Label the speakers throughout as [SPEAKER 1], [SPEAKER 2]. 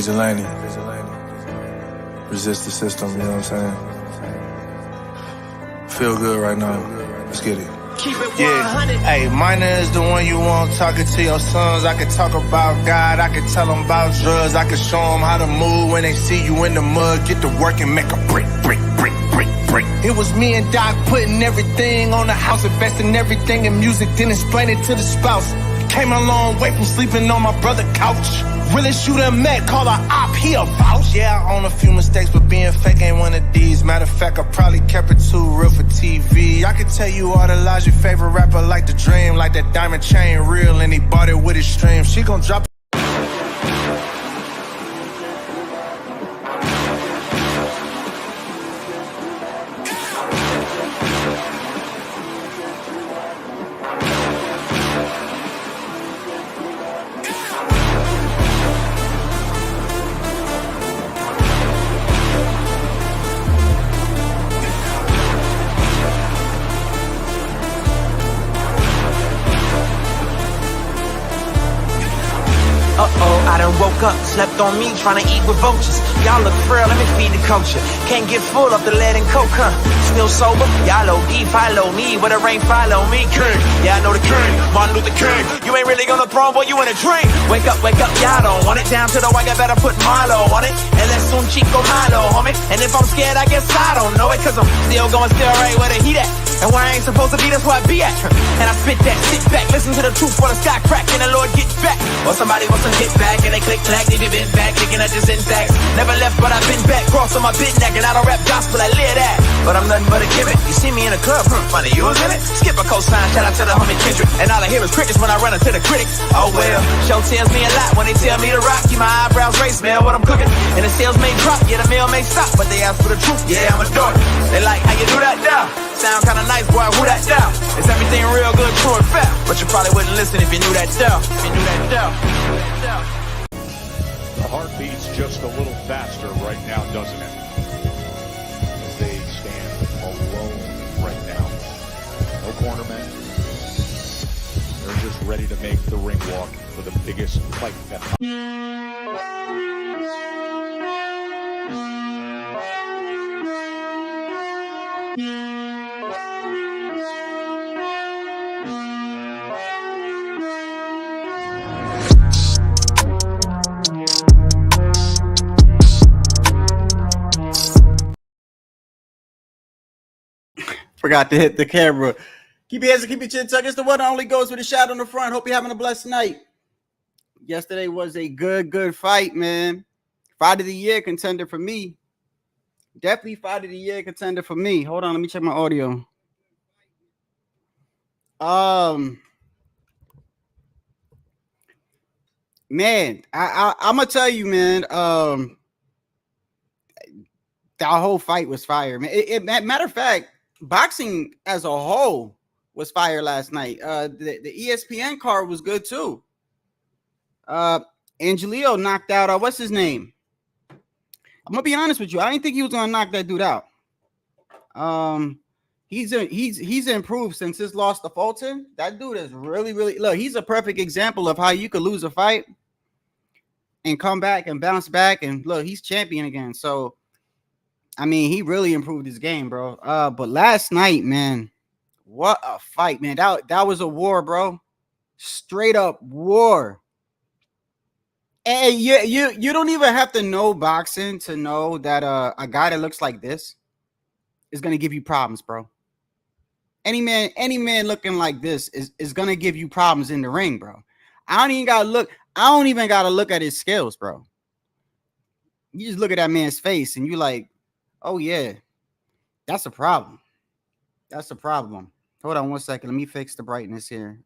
[SPEAKER 1] vigilante. Resist the system, you know what I'm saying? Feel good right now. Let's get it.
[SPEAKER 2] Keep it 100. Hey, minor is the one you want talking to your sons. I can talk about God, I can tell them about drugs. I can show them how to move when they see you in the mud. Get to work and make a brick. It was me and Doc putting everything on the house, investing everything in music, then explain it to the spouse. Came a long way from sleeping on my brother's couch. Realest you done met, call a op, he a vouch. Yeah, I own a few mistakes, but being fake ain't one of these. Matter of fact, I probably kept it too real for TV. I can tell you all the lies your favorite rapper like to dream. Like that diamond chain real, and he bought it with his stream. She gon' drop.
[SPEAKER 3] I done woke up, slept on me, trying to eat with vultures. Y'all look frail, let me feed the culture. Can't get full of the lead and coke, huh? Still sober, y'all OD, follow me. Where the rain follow me, king. Yeah, I know the king, Martin Luther King. You ain't really gonna throw, boy, you in a dream. Wake up, y'all don't want it. Down to the white, I better put Milo on it. And let's soon Chico Milo, homie. And if I'm scared, I guess I don't know it. Cause I'm still going still right where the heat at. And where I ain't supposed to be, that's where I be at. And I spit that, sit back, listen to the truth while the sky crack and the Lord get back. Or somebody wants to get back and they click clack, they been back, kicking at the syntax. Never left, but I've been back, cross on my bit neck, and I don't rap gospel, I live that. But I'm nothing but a gimmick. You see me in a club, funny, you was in it. Skip a cosign, shout out to the homie Kendrick. And all I hear is crickets when I run into the critics. Oh well, show tells me a lot when they tell me to rock. Keep my eyebrows raised, smell what I'm cooking. And the sales may drop, yeah, the meal may stop, but they ask for the truth, yeah, I'm a dork. They like how you do that now. Sound kinda nice, boy, who that down? Is everything real good, true and fair? But you probably wouldn't listen if you knew that down. If you knew that down.
[SPEAKER 4] The heart beats just a little faster right now, doesn't it? As they stand alone right now. No cornermen. They're just ready to make the ring walk for the biggest fight that.
[SPEAKER 5] Forgot to hit the camera. Keep your hands and keep your chin tucked. It's the one that only goes with a shot on the front. Hope you're having a blessed night. Yesterday was a good fight, man. Fight of the year contender for me. Definitely fight of the year contender for me. Hold on, let me check my audio. Man, I'm gonna tell you, man. That whole fight was fire, man. Matter of fact, boxing as a whole was fire last night. The ESPN card was good too. Angelio knocked out what's his name? I'm gonna be honest with you. I didn't think he was gonna knock that dude out. He's improved since his loss to Fulton. That dude is really look. He's a perfect example of how you could lose a fight and come back and bounce back. And look, he's champion again. So, I mean, he really improved his game, bro. But last night, man, what a fight, man. That was a war, bro. Straight up war. And you don't even have to know boxing to know that a guy that looks like this is gonna give you problems, bro. Any man looking like this is gonna give you problems in the ring, bro. I don't even gotta look at his skills, bro. You just look at that man's face and you like, oh yeah, that's a problem. That's a problem. Hold on one second. Let me fix the brightness here.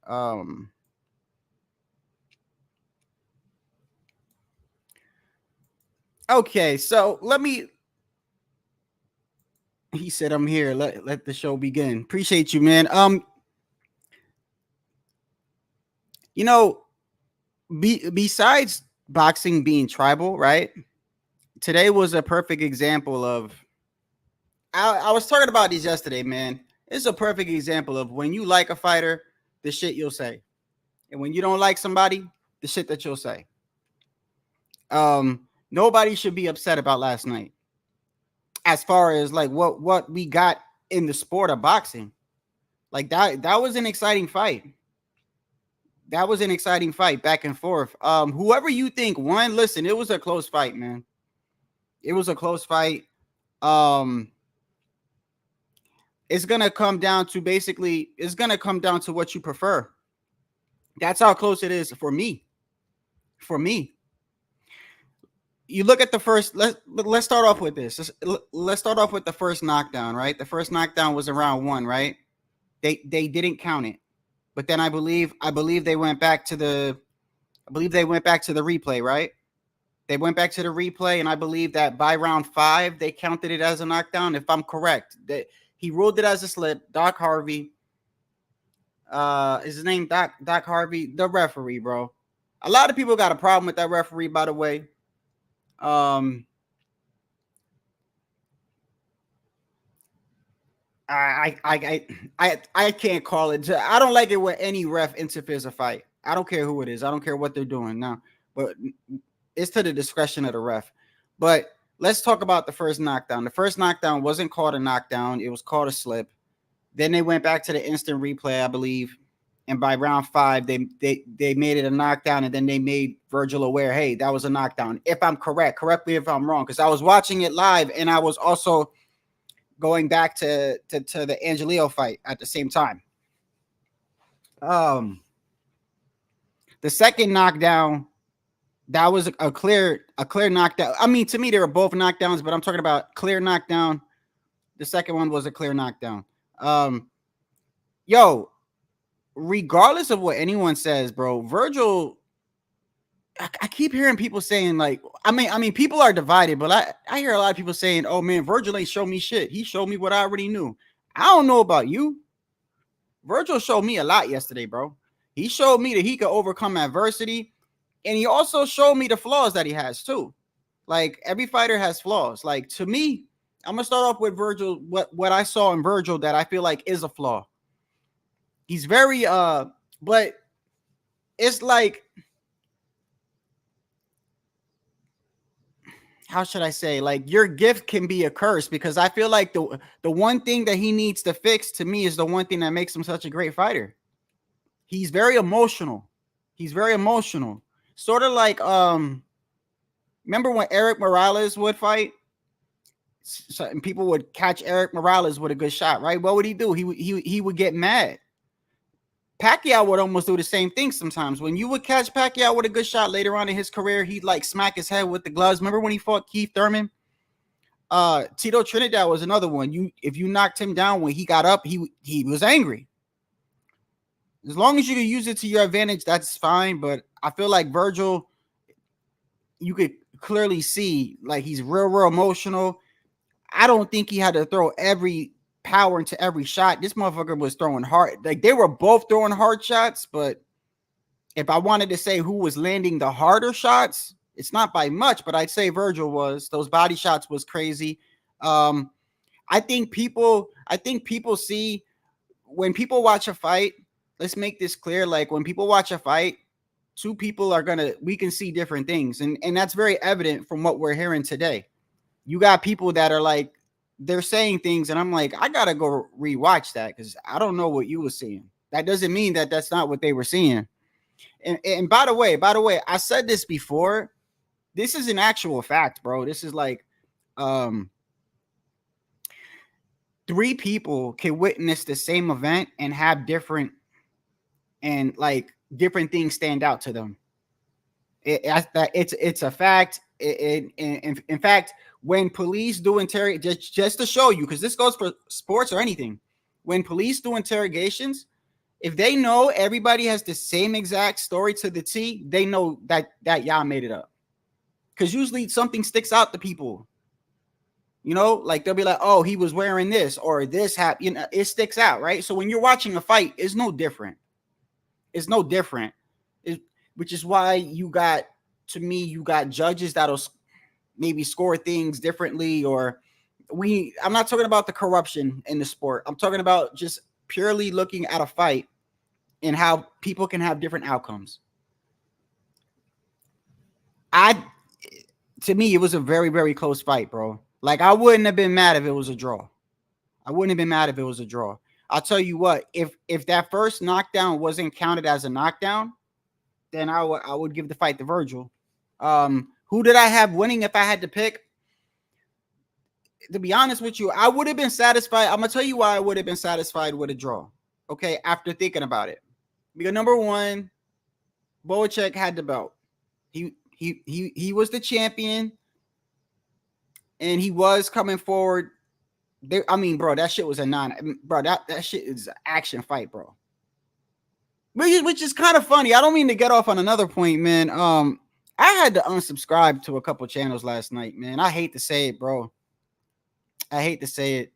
[SPEAKER 5] Okay, so he said I'm here. Let the show begin. Appreciate you, man. You know, besides boxing being tribal, right? Today was a perfect example of I was talking about these yesterday, man. It's a perfect example of when you like a fighter, the shit you'll say. And when you don't like somebody, the shit that you'll say. nobody should be upset about last night. As far as like what we got in the sport of boxing, like that was an exciting fight. That was an exciting fight, back and forth. Whoever you think won, listen, it was a close fight, man. It was a close fight. It's gonna come down to what you prefer. That's how close it is for me. For me. You look at the first. Let's start off with this. Let's start off with the first knockdown, right? The first knockdown was in round 1, right? They didn't count it, but then I believe they went back to the replay, right? They went back to the replay, and I believe that by round 5 they counted it as a knockdown. If I'm correct, that he ruled it as a slip. Doc Harvey, is his name Doc Harvey, the referee, bro. A lot of people got a problem with that referee, by the way. I can't call it. I don't like it when any ref interferes a fight. I don't care who it is. I don't care what they're doing now, but it's to the discretion of the ref. But let's talk about the first knockdown. The first knockdown wasn't called a knockdown. It was called a slip. Then they went back to the instant replay, I believe. And by round 5, they made it a knockdown, and then they made Virgil aware, hey, that was a knockdown. If I'm correct, correct me if I'm wrong, because I was watching it live, and I was also going back to the Angelillo fight at the same time. The second knockdown, that was a clear knockdown. I mean, to me, they were both knockdowns, but I'm talking about clear knockdown. The second one was a clear knockdown. Regardless of what anyone says, bro, Virgil, I keep hearing people saying, like, I mean, people are divided, but I hear a lot of people saying, oh man, Virgil ain't show me shit. He showed me what I already knew. I don't know about you. Virgil showed me a lot yesterday, bro. He showed me that he could overcome adversity, and he also showed me the flaws that he has too. Like, every fighter has flaws. Like, to me, I'm gonna start off with Virgil. What I saw in Virgil that I feel like is a flaw. He's very but it's like, how should I say? Like, your gift can be a curse, because I feel like the one thing that he needs to fix, to me, is the one thing that makes him such a great fighter. He's very emotional. He's very emotional. Sort of like remember when Eric Morales would fight? And people would catch Eric Morales with a good shot, right? What would he do? He would get mad. Pacquiao would almost do the same thing sometimes. When you would catch Pacquiao with a good shot later on in his career, he'd like smack his head with the gloves. Remember when he fought Keith Thurman? Tito Trinidad was another one. If you knocked him down when he got up, he was angry. As long as you can use it to your advantage, that's fine. But I feel like Virgil, you could clearly see, like, he's real emotional. I don't think he had to throw every power into every shot. This motherfucker was throwing hard. Like, they were both throwing hard shots, but if I wanted to say who was landing the harder shots, it's not by much, but I'd say Virgil was. Those body shots was crazy. I think people see, when people watch a fight, let's make this clear. Like, when people watch a fight, two people we can see different things. And that's very evident from what we're hearing today. You got people that are like, they're saying things, and I'm like, I gotta go rewatch that, because I don't know what you were seeing. That doesn't mean that that's not what they were seeing. And by the way, I said this before. This is an actual fact, bro. This is like, 3 people can witness the same event and have different things stand out to them. It's a fact. In fact, when police do interrogate, just to show you, because this goes for sports or anything, when police do interrogations, if they know everybody has the same exact story to the T, they know that y'all made it up. Because usually something sticks out to people. You know, like, they'll be like, oh, he was wearing this, or this happened. You know, it sticks out, right? So when you're watching a fight, it's no different. It's no different. Which is why you got judges that'll maybe score things differently, or I'm not talking about the corruption in the sport. I'm talking about just purely looking at a fight and how people can have different outcomes. to me, it was a very, very close fight, bro. Like, I wouldn't have been mad if it was a draw. I wouldn't have been mad if it was a draw. I'll tell you what, if that first knockdown wasn't counted as a knockdown, then I would give the fight to Virgil. Who did I have winning if I had to pick? To be honest with you, I would have been satisfied. I'm gonna tell you why I would have been satisfied with a draw. Okay, after thinking about it, because number one, Bohachuk had the belt. He was the champion, and he was coming forward. I mean, bro, that shit was that shit is an action fight, bro. Which is kind of funny. I don't mean to get off on another point, man. I had to unsubscribe to a couple channels last night, man. I hate to say it, bro. I hate to say it.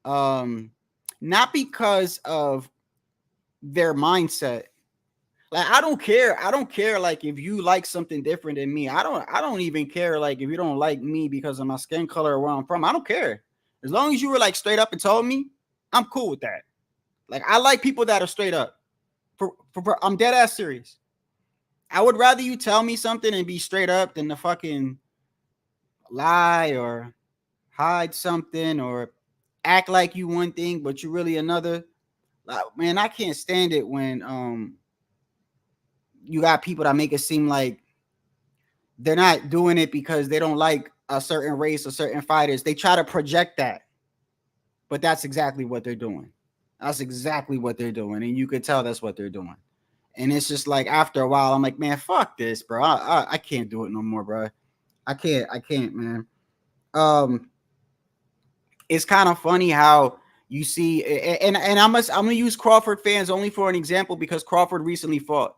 [SPEAKER 5] Not because of their mindset. Like, I don't care. I don't care, like, if you like something different than me. I don't even care, like, if you don't like me because of my skin color or where I'm from. I don't care. As long as you were, like, straight up and told me, I'm cool with that. Like, I like people that are straight up. I'm dead ass serious. I would rather you tell me something and be straight up than to fucking lie or hide something or act like you one thing but you really another. Like, man, I can't stand it when you got people that make it seem like they're not doing it because they don't like a certain race or certain fighters. They try to project that, but that's exactly what they're doing. That's exactly what they're doing, and you could tell that's what they're doing. And it's just like, after a while, I'm like, man, fuck this, bro. I can't do it no more, bro. I can't, man. It's kind of funny how you see, and I'm gonna use Crawford fans only for an example because Crawford recently fought.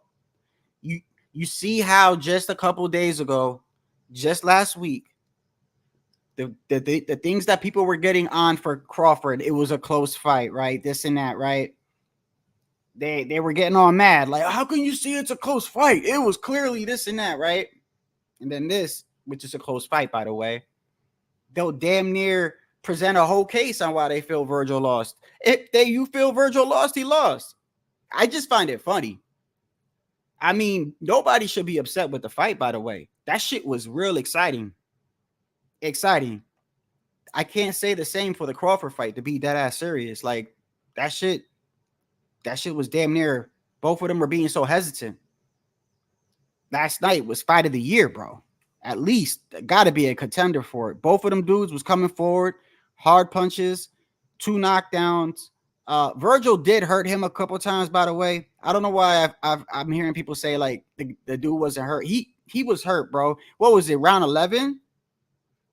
[SPEAKER 5] You see how just a couple days ago, just last week, the things that people were getting on for Crawford, it was a close fight, right? This and that, right? They were getting all mad, like, how can you see it's a close fight? It was clearly this and that, right? And then this, which is a close fight, by the way, they'll damn near present a whole case on why they feel Virgil lost. If you feel Virgil lost, he lost. I just find it funny. I mean, nobody should be upset with the fight, by the way. That shit was real exciting. Exciting. I can't say the same for the Crawford fight, to be dead ass serious. Like, that shit was damn near, both of them were being so hesitant. Last night was fight of the year, bro. At least got to be a contender for it. Both of them dudes was coming forward, hard punches, 2 knockdowns. Virgil did hurt him a couple times, by the way. I don't know why I'm hearing people say like the dude wasn't hurt. He was hurt, bro. What was it, round 11?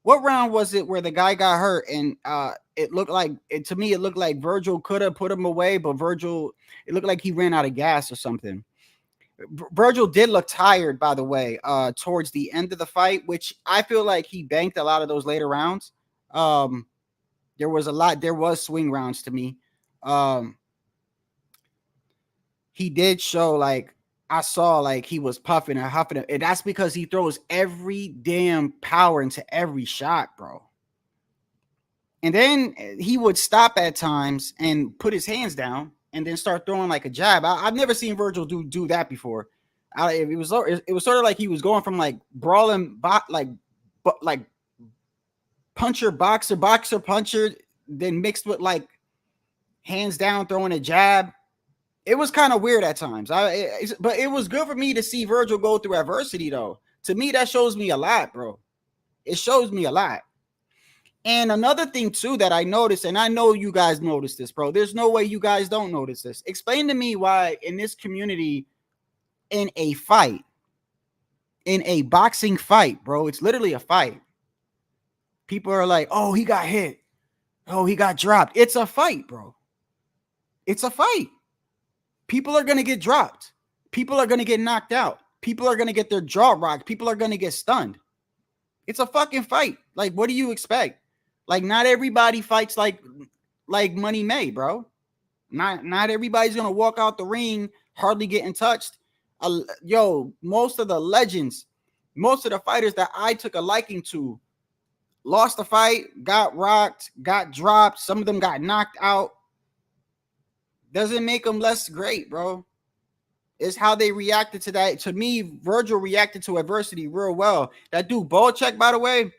[SPEAKER 5] What round was it where the guy got hurt and it looked like, to me, it looked like Virgil could have put him away, but it looked like he ran out of gas or something. Virgil did look tired, by the way, towards the end of the fight, which I feel like he banked a lot of those later rounds. There was swing rounds to me. He did show, like, I saw like he was puffing and huffing, and that's because he throws every damn power into every shot, bro. And then he would stop at times and put his hands down and then start throwing like a jab. I've never seen Virgil do that before. It was sort of like he was going from like brawling, like puncher, boxer, puncher, then mixed with like hands down, throwing a jab. It was kind of weird at times. But it was good for me to see Virgil go through adversity, though. To me, that shows me a lot, bro. It shows me a lot. And another thing, too, that I noticed, and I know you guys noticed this, bro. There's no way you guys don't notice this. Explain to me why in this community, in a fight, in a boxing fight, bro, it's literally a fight. People are like, oh, he got hit. Oh, he got dropped. It's a fight, bro. It's a fight. People are going to get dropped. People are going to get knocked out. People are going to get their jaw rocked. People are going to get stunned. It's a fucking fight. Like, what do you expect? Like, not everybody fights like Money May, bro. Not everybody's going to walk out the ring hardly getting touched. Most of the legends, most of the fighters that I took a liking to lost the fight, got rocked, got dropped. Some of them got knocked out. Doesn't make them less great, bro. It's how they reacted to that. To me, Virgil reacted to adversity real well. That dude Bohachuk, by the way,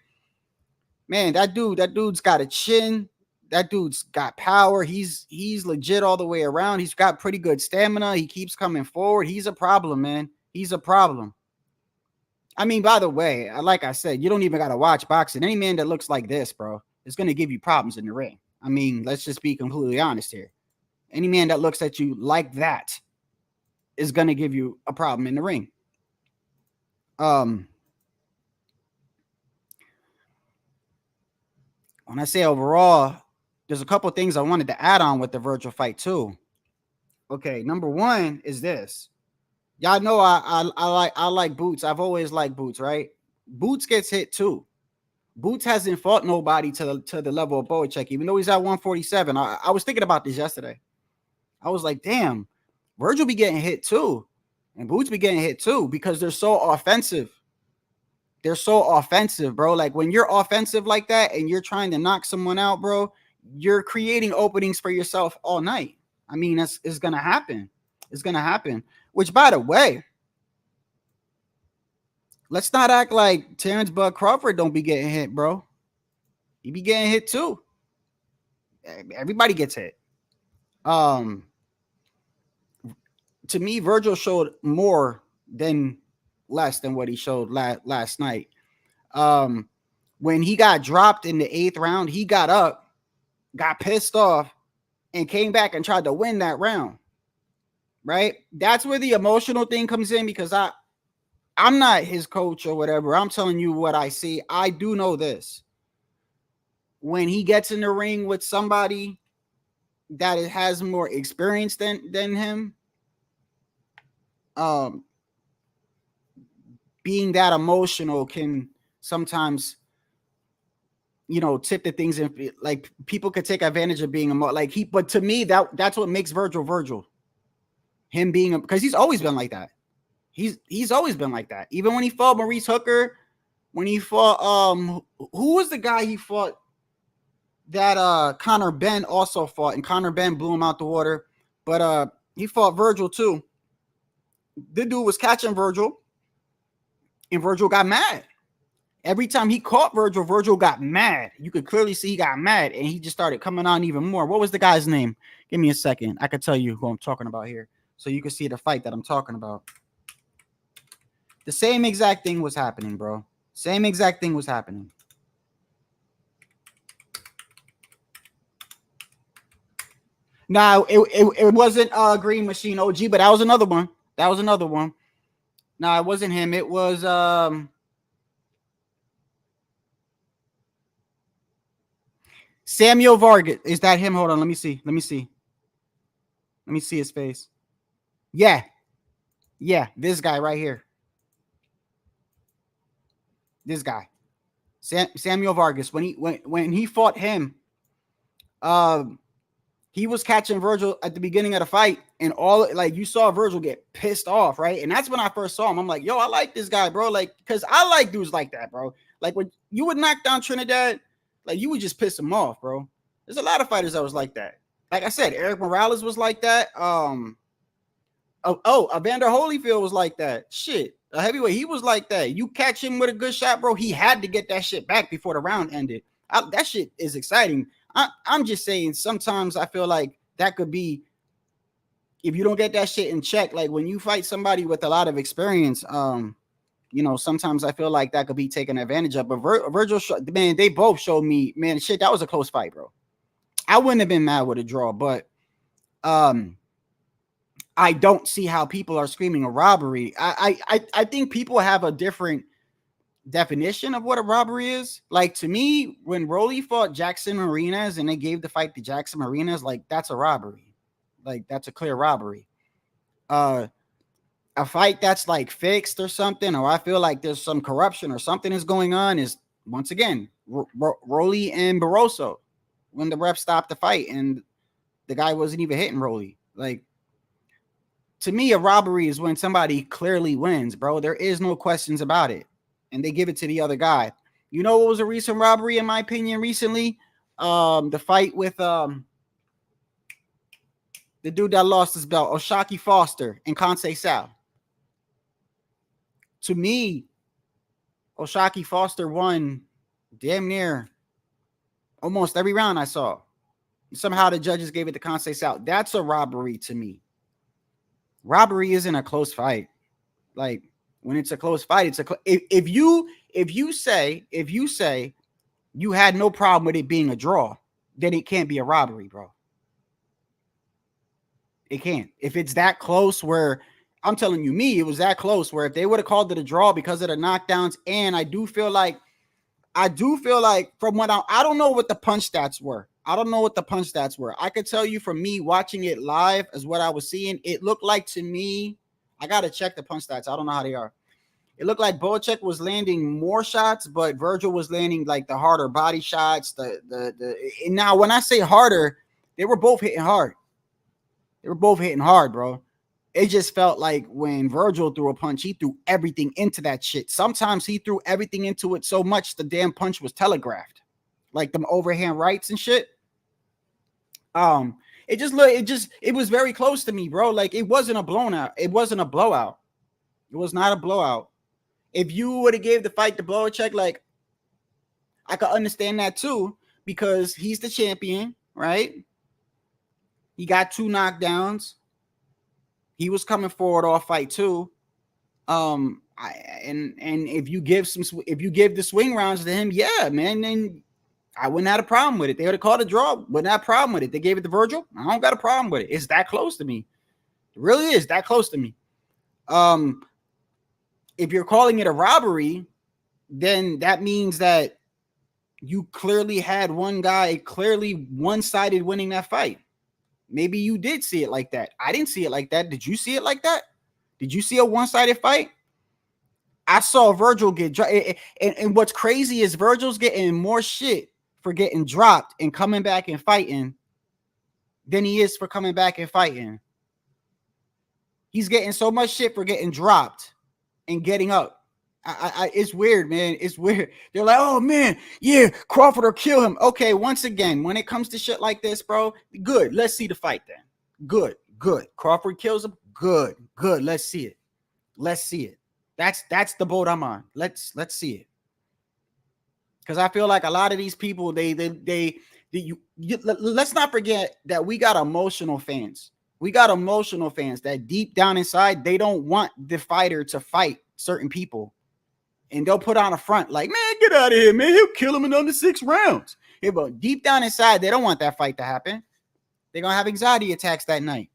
[SPEAKER 5] man, that dude's got a chin. That dude's got power. He's legit all the way around. He's got pretty good stamina. He keeps coming forward. He's a problem, man. He's a problem. I mean, by the way, like I said, you don't even got to watch boxing. Any man that looks like this, bro, is going to give you problems in the ring. I mean, let's just be completely honest here. Any man that looks at you like that is going to give you a problem in the ring. When I say overall, there's a couple things I wanted to add on with the Virgil fight too. Okay, number one is this. Y'all know I like Boots. I've always liked Boots, right? Boots gets hit too. Boots hasn't fought nobody to the level of Bohachuk, even though he's at 147. I was thinking about this yesterday. I was like, damn, Virgil be getting hit too. And Boots be getting hit too because they're so offensive. They're so offensive, bro. Like when you're offensive like that and you're trying to knock someone out, bro, you're creating openings for yourself all night. I mean, it's going to happen. It's going to happen. Which, by the way, let's not act like Terrence Bud Crawford don't be getting hit, bro. He be getting hit too. Everybody gets hit. To me, Virgil showed more than less than what he showed last night. When he got dropped in the 8th round, he got up, got pissed off, and came back and tried to win that round. Right? That's where the emotional thing comes in because I'm not his coach or whatever. I'm telling you what I see. I do know this. When he gets in the ring with somebody that has more experience than him, being that emotional can sometimes, you know, tip the things in. Like people could take advantage of being but to me, that's what makes Virgil. Him being because he's always been like that. He's always been like that. Even when he fought Maurice Hooker, when he fought who was the guy he fought that Conor Benn also fought, and Conor Benn blew him out the water, but he fought Virgil too. The dude was catching Virgil, and Virgil got mad. Every time he caught Virgil, Virgil got mad. You could clearly see he got mad, and he just started coming on even more. What was the guy's name? Give me a second. I could tell you who I'm talking about here, so you can see the fight that I'm talking about. The same exact thing was happening, bro. Same exact thing was happening. Now, it wasn't Green Machine OG, but that was another one. That was another one. No, it wasn't him. It was Samuel Vargas. Is that him? Hold on. Let me see. Let me see his face. Yeah. Yeah, this guy right here. This guy. Samuel Vargas. When he fought him, he was catching Virgil at the beginning of the fight, and you saw Virgil get pissed off, right? And that's when I first saw him. I'm like, yo, I like this guy, bro. Like, because I like dudes like that, bro. Like when you would knock down Trinidad, like you would just piss him off, bro. There's a lot of fighters that was like that. Like I said, Eric Morales was like that. Evander Holyfield was like that. Shit. A heavyweight, he was like that. You catch him with a good shot, bro, he had to get that shit back before the round ended. That shit is exciting. I'm just saying sometimes I feel like that could be, if you don't get that shit in check, like when you fight somebody with a lot of experience, you know, sometimes I feel like that could be taken advantage of. But Virgil, man, they both showed me, man, shit, that was a close fight, bro. I wouldn't have been mad with a draw, but I don't see how people are screaming a robbery. I think people have a different definition of what a robbery is. Like to me, when Rolly fought Jackson Marinas and they gave the fight to Jackson Marinas, like that's a robbery. Like that's a clear robbery. A fight that's like fixed or something, or I feel like there's some corruption or something is going on, is once again Rolly and Barroso when the ref stopped the fight and the guy wasn't even hitting Rolly. Like, to me, a robbery is when somebody clearly wins, bro. There is no questions about it. And they give it to the other guy. You know what was a recent robbery, in my opinion, recently? The fight with The dude that lost his belt, Oshaki Foster and Kansei Sal. To me, Oshaki Foster won damn near almost every round I saw. Somehow the judges gave it to Kansei Sal. That's a robbery to me. Robbery isn't a close fight. Like, when it's a close fight, it's a if you say you had no problem with it being a draw, then it can't be a robbery, bro. It can't. If it's that close, where I'm telling you, it was that close where if they would have called it a draw because of the knockdowns, and I do feel like from what I don't know what the punch stats were. I don't know what the punch stats were. I could tell you from me watching it live as what I was seeing, it looked like to me, I got to check the punch stats. I don't know how they are. It looked like Bohachuk was landing more shots, but Virgil was landing like the harder body shots. And now when I say harder, they were both hitting hard. They were both hitting hard, bro. It just felt like when Virgil threw a punch, he threw everything into that shit. Sometimes he threw everything into it so much the damn punch was telegraphed. Like them overhand rights and shit. It was very close to me, bro. Like, it wasn't a blowout. It wasn't a blowout. It was not a blowout. If you would have gave the fight to Bohachuk, like, I could understand that too, because he's the champion, right? He got 2 knockdowns. He was coming forward all fight too. And if you give the swing rounds to him, yeah, man, then I wouldn't have a problem with it. They would have called a draw. Wouldn't have a problem with it. They gave it to Virgil. I don't got a problem with it. It's that close to me. It really is that close to me. If you're calling it a robbery, then that means that you clearly had one guy clearly one-sided winning that fight. Maybe you did see it like that. I didn't see it like that. Did you see it like that? Did you see a one-sided fight? I saw Virgil get dropped. And what's crazy is Virgil's getting more shit for getting dropped and coming back and fighting than he is for coming back and fighting. He's getting so much shit for getting dropped and getting up. It's weird, man. It's weird. They're like, oh, man, yeah, Crawford or kill him. Okay, once again, when it comes to shit like this, bro, good. Let's see the fight then. Good. Crawford kills him. Good. Let's see it. Let's see it. That's the boat I'm on. Let's see it. Because I feel like a lot of these people, let's not forget that we got emotional fans. We got emotional fans that deep down inside, they don't want the fighter to fight certain people. And they'll put on a front like, man, get out of here, man. He'll kill him in under 6 rounds. Yeah, but deep down inside, they don't want that fight to happen. They're going to have anxiety attacks that night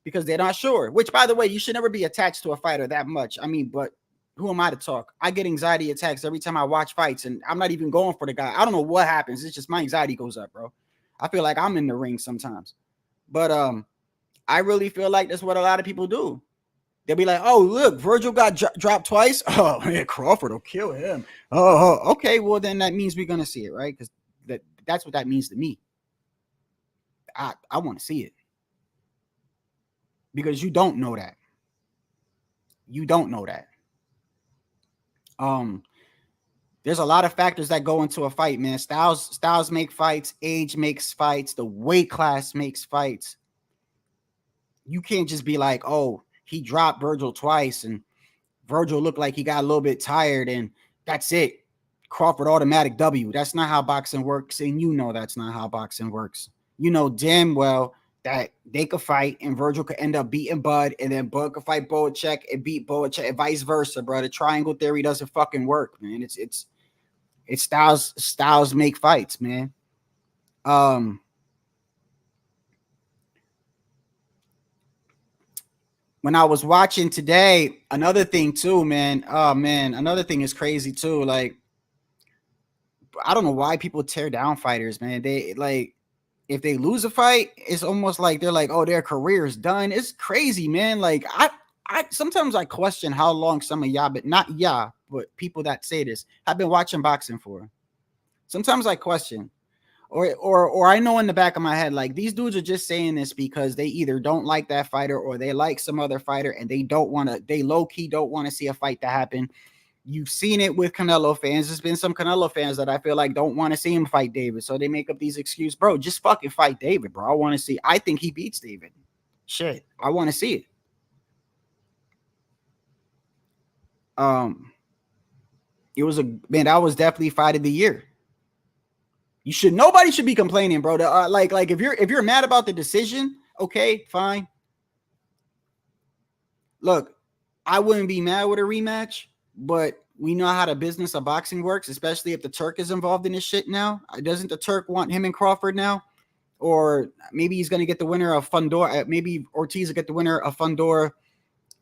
[SPEAKER 5] because they're not sure. Which, by the way, you should never be attached to a fighter that much. I mean, but who am I to talk? I get anxiety attacks every time I watch fights, and I'm not even going for the guy. I don't know what happens. It's just my anxiety goes up, bro. I feel like I'm in the ring sometimes. But I really feel like that's what a lot of people do. They'll be like, oh, look, Virgil got dropped twice. Oh, man, Crawford will kill him. Oh, okay. Well, then that means we're going to see it, right? Because that's what that means to me. I want to see it. Because you don't know that. You don't know that. There's a lot of factors that go into a fight, man. Styles make fights. Age makes fights. The weight class makes fights. You can't just be like, oh, he dropped Virgil twice and Virgil looked like he got a little bit tired and that's it. Crawford automatic W. That's not how boxing works. And you know that's not how boxing works. You know damn well that they could fight and Virgil could end up beating Bud and then Bud could fight Bohachuk and beat Bohachuk and vice versa, bro. The triangle theory doesn't fucking work, man. It's styles make fights, man. When I was watching today, another thing too, man. Oh man, another thing is crazy too. Like, I don't know why people tear down fighters, man. They like, if they lose a fight, it's almost like they're like, oh, their career is done. It's crazy, man. Like, I sometimes I question how long some of y'all, but not y'all, but people that say this have been watching boxing for. Sometimes I question. Or I know in the back of my head, like these dudes are just saying this because they either don't like that fighter or they like some other fighter and they low-key don't want to see a fight to happen. You've seen it with Canelo fans. There's been some Canelo fans that I feel like don't want to see him fight David. So they make up these excuses. Bro, just fucking fight David, bro. I think he beats David. Shit, I want to see it. It was that was definitely fight of the year. Nobody should be complaining, bro. Like if you're mad about the decision, okay, fine. Look, I wouldn't be mad with a rematch, but we know how the business of boxing works, especially if the Turk is involved in this shit now. Doesn't the Turk want him and Crawford now? Or maybe he's going to get the winner of Fundora. Maybe Ortiz will get the winner of Fundora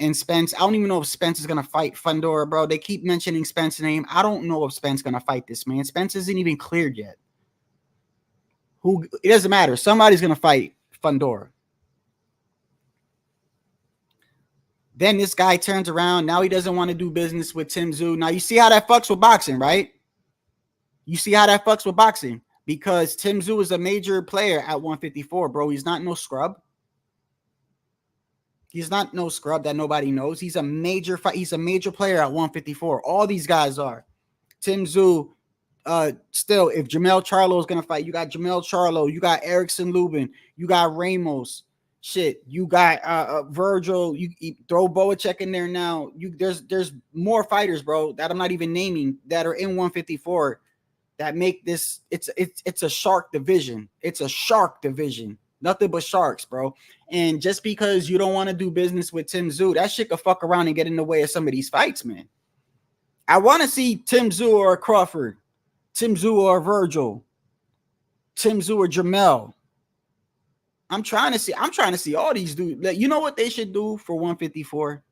[SPEAKER 5] and Spence. I don't even know if Spence is going to fight Fundora, bro. They keep mentioning Spence's name. I don't know if Spence is going to fight this man. Spence isn't even cleared yet. It doesn't matter. Somebody's going to fight Fundora. Then this guy turns around. Now he doesn't want to do business with Tim Tsyzu. Now you see how that fucks with boxing, right? You see how that fucks with boxing. Because Tim Tsyzu is a major player at 154, bro. He's not no scrub. He's not no scrub that nobody knows. He's a major He's a major player at 154. All these guys are. Tim Tsyzu, still, if Jamel Charlo is gonna fight, you got Jamel Charlo, you got Erickson Lubin, you got Ramos. Shit, you got Virgil. You throw Bohachuk in there now. There's more fighters, bro, that I'm not even naming that are in 154 that make this. It's a shark division. It's a shark division. Nothing but sharks, bro. And just because you don't want to do business with Tim Tsyzu, that shit could fuck around and get in the way of some of these fights, man. I want to see Tim Tsyzu or Crawford, Tim Tsyzu or Virgil, Tim Tsyzu or Jamel. I'm trying to see all these dudes. Like, you know what they should do for 154?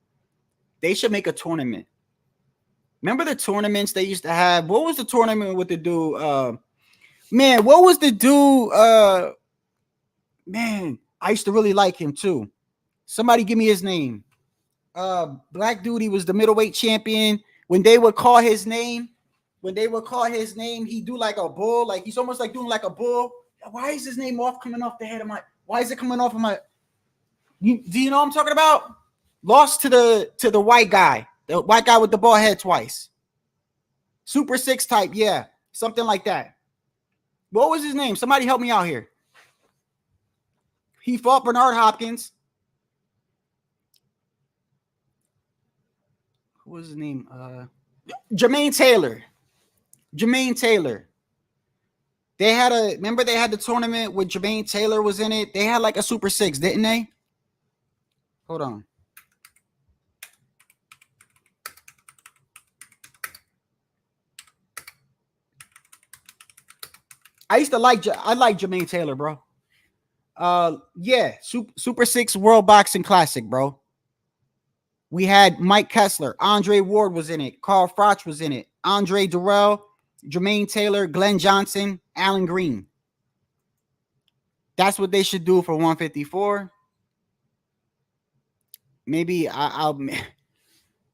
[SPEAKER 5] They should make a tournament. Remember the tournaments they used to have? What was the tournament with the dude? Man, what was the dude? Man, I used to really like him too. Somebody give me his name. Black dude, he was the middleweight champion. When they would call his name, he do like a bull. Like he's almost like doing like a bull. Why is his name coming off the head of my? Why is it coming off of my? Do you know what I'm talking about? Lost to the white guy with the bald head twice. Super 6 type, yeah, something like that. What was his name? Somebody help me out here. He fought Bernard Hopkins. What was his name? Jermaine Taylor. They had the tournament with Jermaine Taylor was in it. They had like a Super 6, didn't they? Hold on. I like Jermaine Taylor, bro. Yeah, Super 6 World Boxing Classic, bro. We had Mike Kessler, Andre Ward was in it, Carl Froch was in it, Andre Durrell, Jermaine Taylor, Glenn Johnson, Alan Green. That's what they should do for 154. Maybe I'll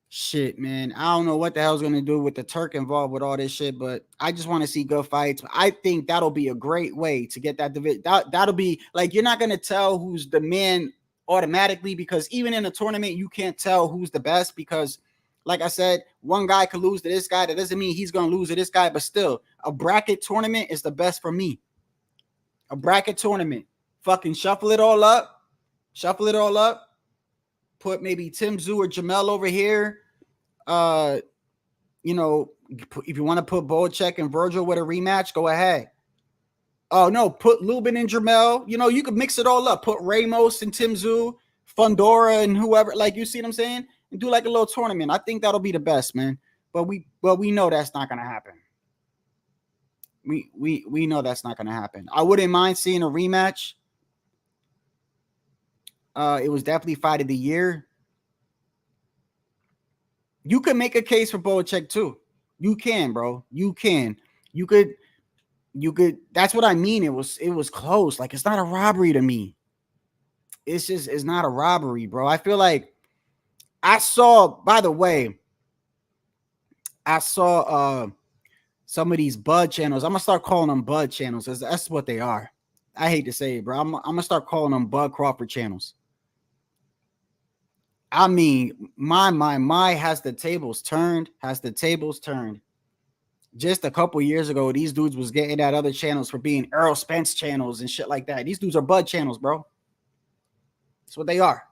[SPEAKER 5] shit, man. I don't know what the hell's gonna do with the Turk involved with all this shit, but I just want to see good fights. I think that'll be a great way to get that division. That'll be like, you're not gonna tell who's the man automatically, because even in a tournament, you can't tell who's the best, because like I said, one guy could lose to this guy. That doesn't mean he's going to lose to this guy, but still, a bracket tournament is the best for me. A bracket tournament. Fucking shuffle it all up. Put maybe Tim Tsyzu or Jamel over here. You know, if you want to put Bohachuk and Virgil with a rematch, go ahead. Oh, no, put Lubin and Jamel. You know, you could mix it all up. Put Ramos and Tim Tsyzu, Fundora and whoever. Like, you see what I'm saying? And do like a little tournament. I think that'll be the best, man. But we know that's not gonna happen. We know that's not gonna happen. I wouldn't mind seeing a rematch. It was definitely fight of the year. You could make a case for Bohachuk too. You can, bro. You can. You could. That's what I mean. It was close. Like, it's not a robbery to me. It's not a robbery, bro. I feel like I saw, by the way, some of these Bud channels. I'm gonna start calling them Bud channels. That's what they are. I hate to say it, bro. I'm gonna start calling them Bud Crawford channels. I mean, my has the tables turned. Just a couple years ago, these dudes was getting at other channels for being Errol Spence channels and shit like that. These dudes are Bud channels, bro. That's what they are.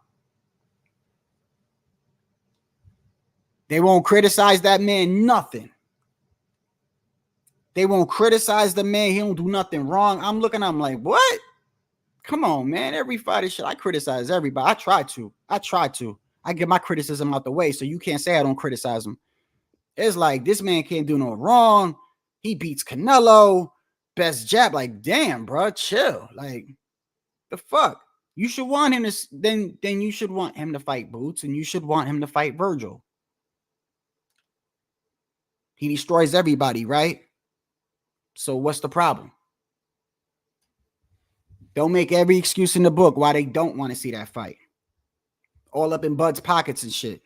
[SPEAKER 5] They won't criticize that man nothing. They won't criticize the man. He don't do nothing wrong. I'm looking at him like, what? Come on, man. Every fighter shit, I criticize everybody. I try to. I get my criticism out the way, so you can't say I don't criticize him. It's like, this man can't do no wrong. He beats Canelo. Best jab. Like, damn, bro, chill. Like, the fuck? You should want him to, then you should want him to fight Boots, and you should want him to fight Virgil. He destroys everybody, right? So what's the problem? Don't make every excuse in the book why they don't want to see that fight. All up in Bud's pockets and shit.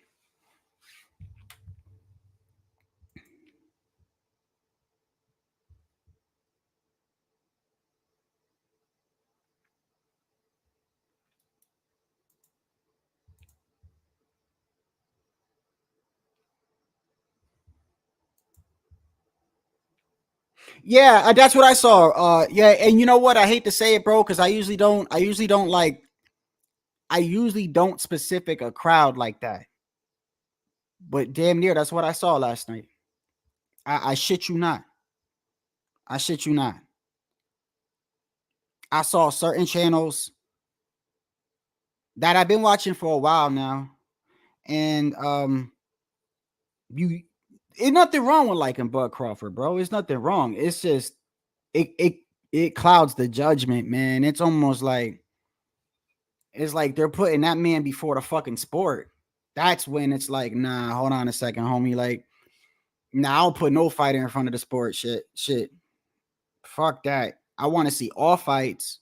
[SPEAKER 5] Yeah, that's what I saw. Yeah, and you know what? I hate to say it, bro, because I usually don't specific a crowd like that. But damn near, that's what I saw last night. I shit you not. I shit you not. I saw certain channels that I've been watching for a while now, and it's nothing wrong with liking Bud Crawford, bro. It's nothing wrong. It's just it clouds the judgment, man. It's almost like they're putting that man before the fucking sport. That's when it's like, nah, hold on a second, homie. Like, nah, I don't put no fighter in front of the sport. Shit. Fuck that. I want to see all fights.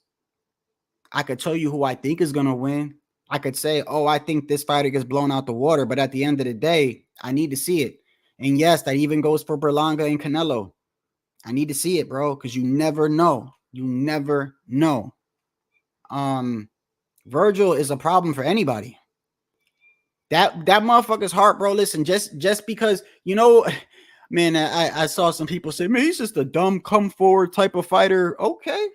[SPEAKER 5] I could tell you who I think is gonna win. I could say, oh, I think this fighter gets blown out the water, but at the end of the day, I need to see it. And yes, that even goes for Berlanga and Canelo. I need to see it, bro, because you never know. You never know. Virgil is a problem for anybody. That motherfucker's heart, bro. Listen, just because, you know, man, I saw some people say, man, he's just a dumb come forward type of fighter. Okay.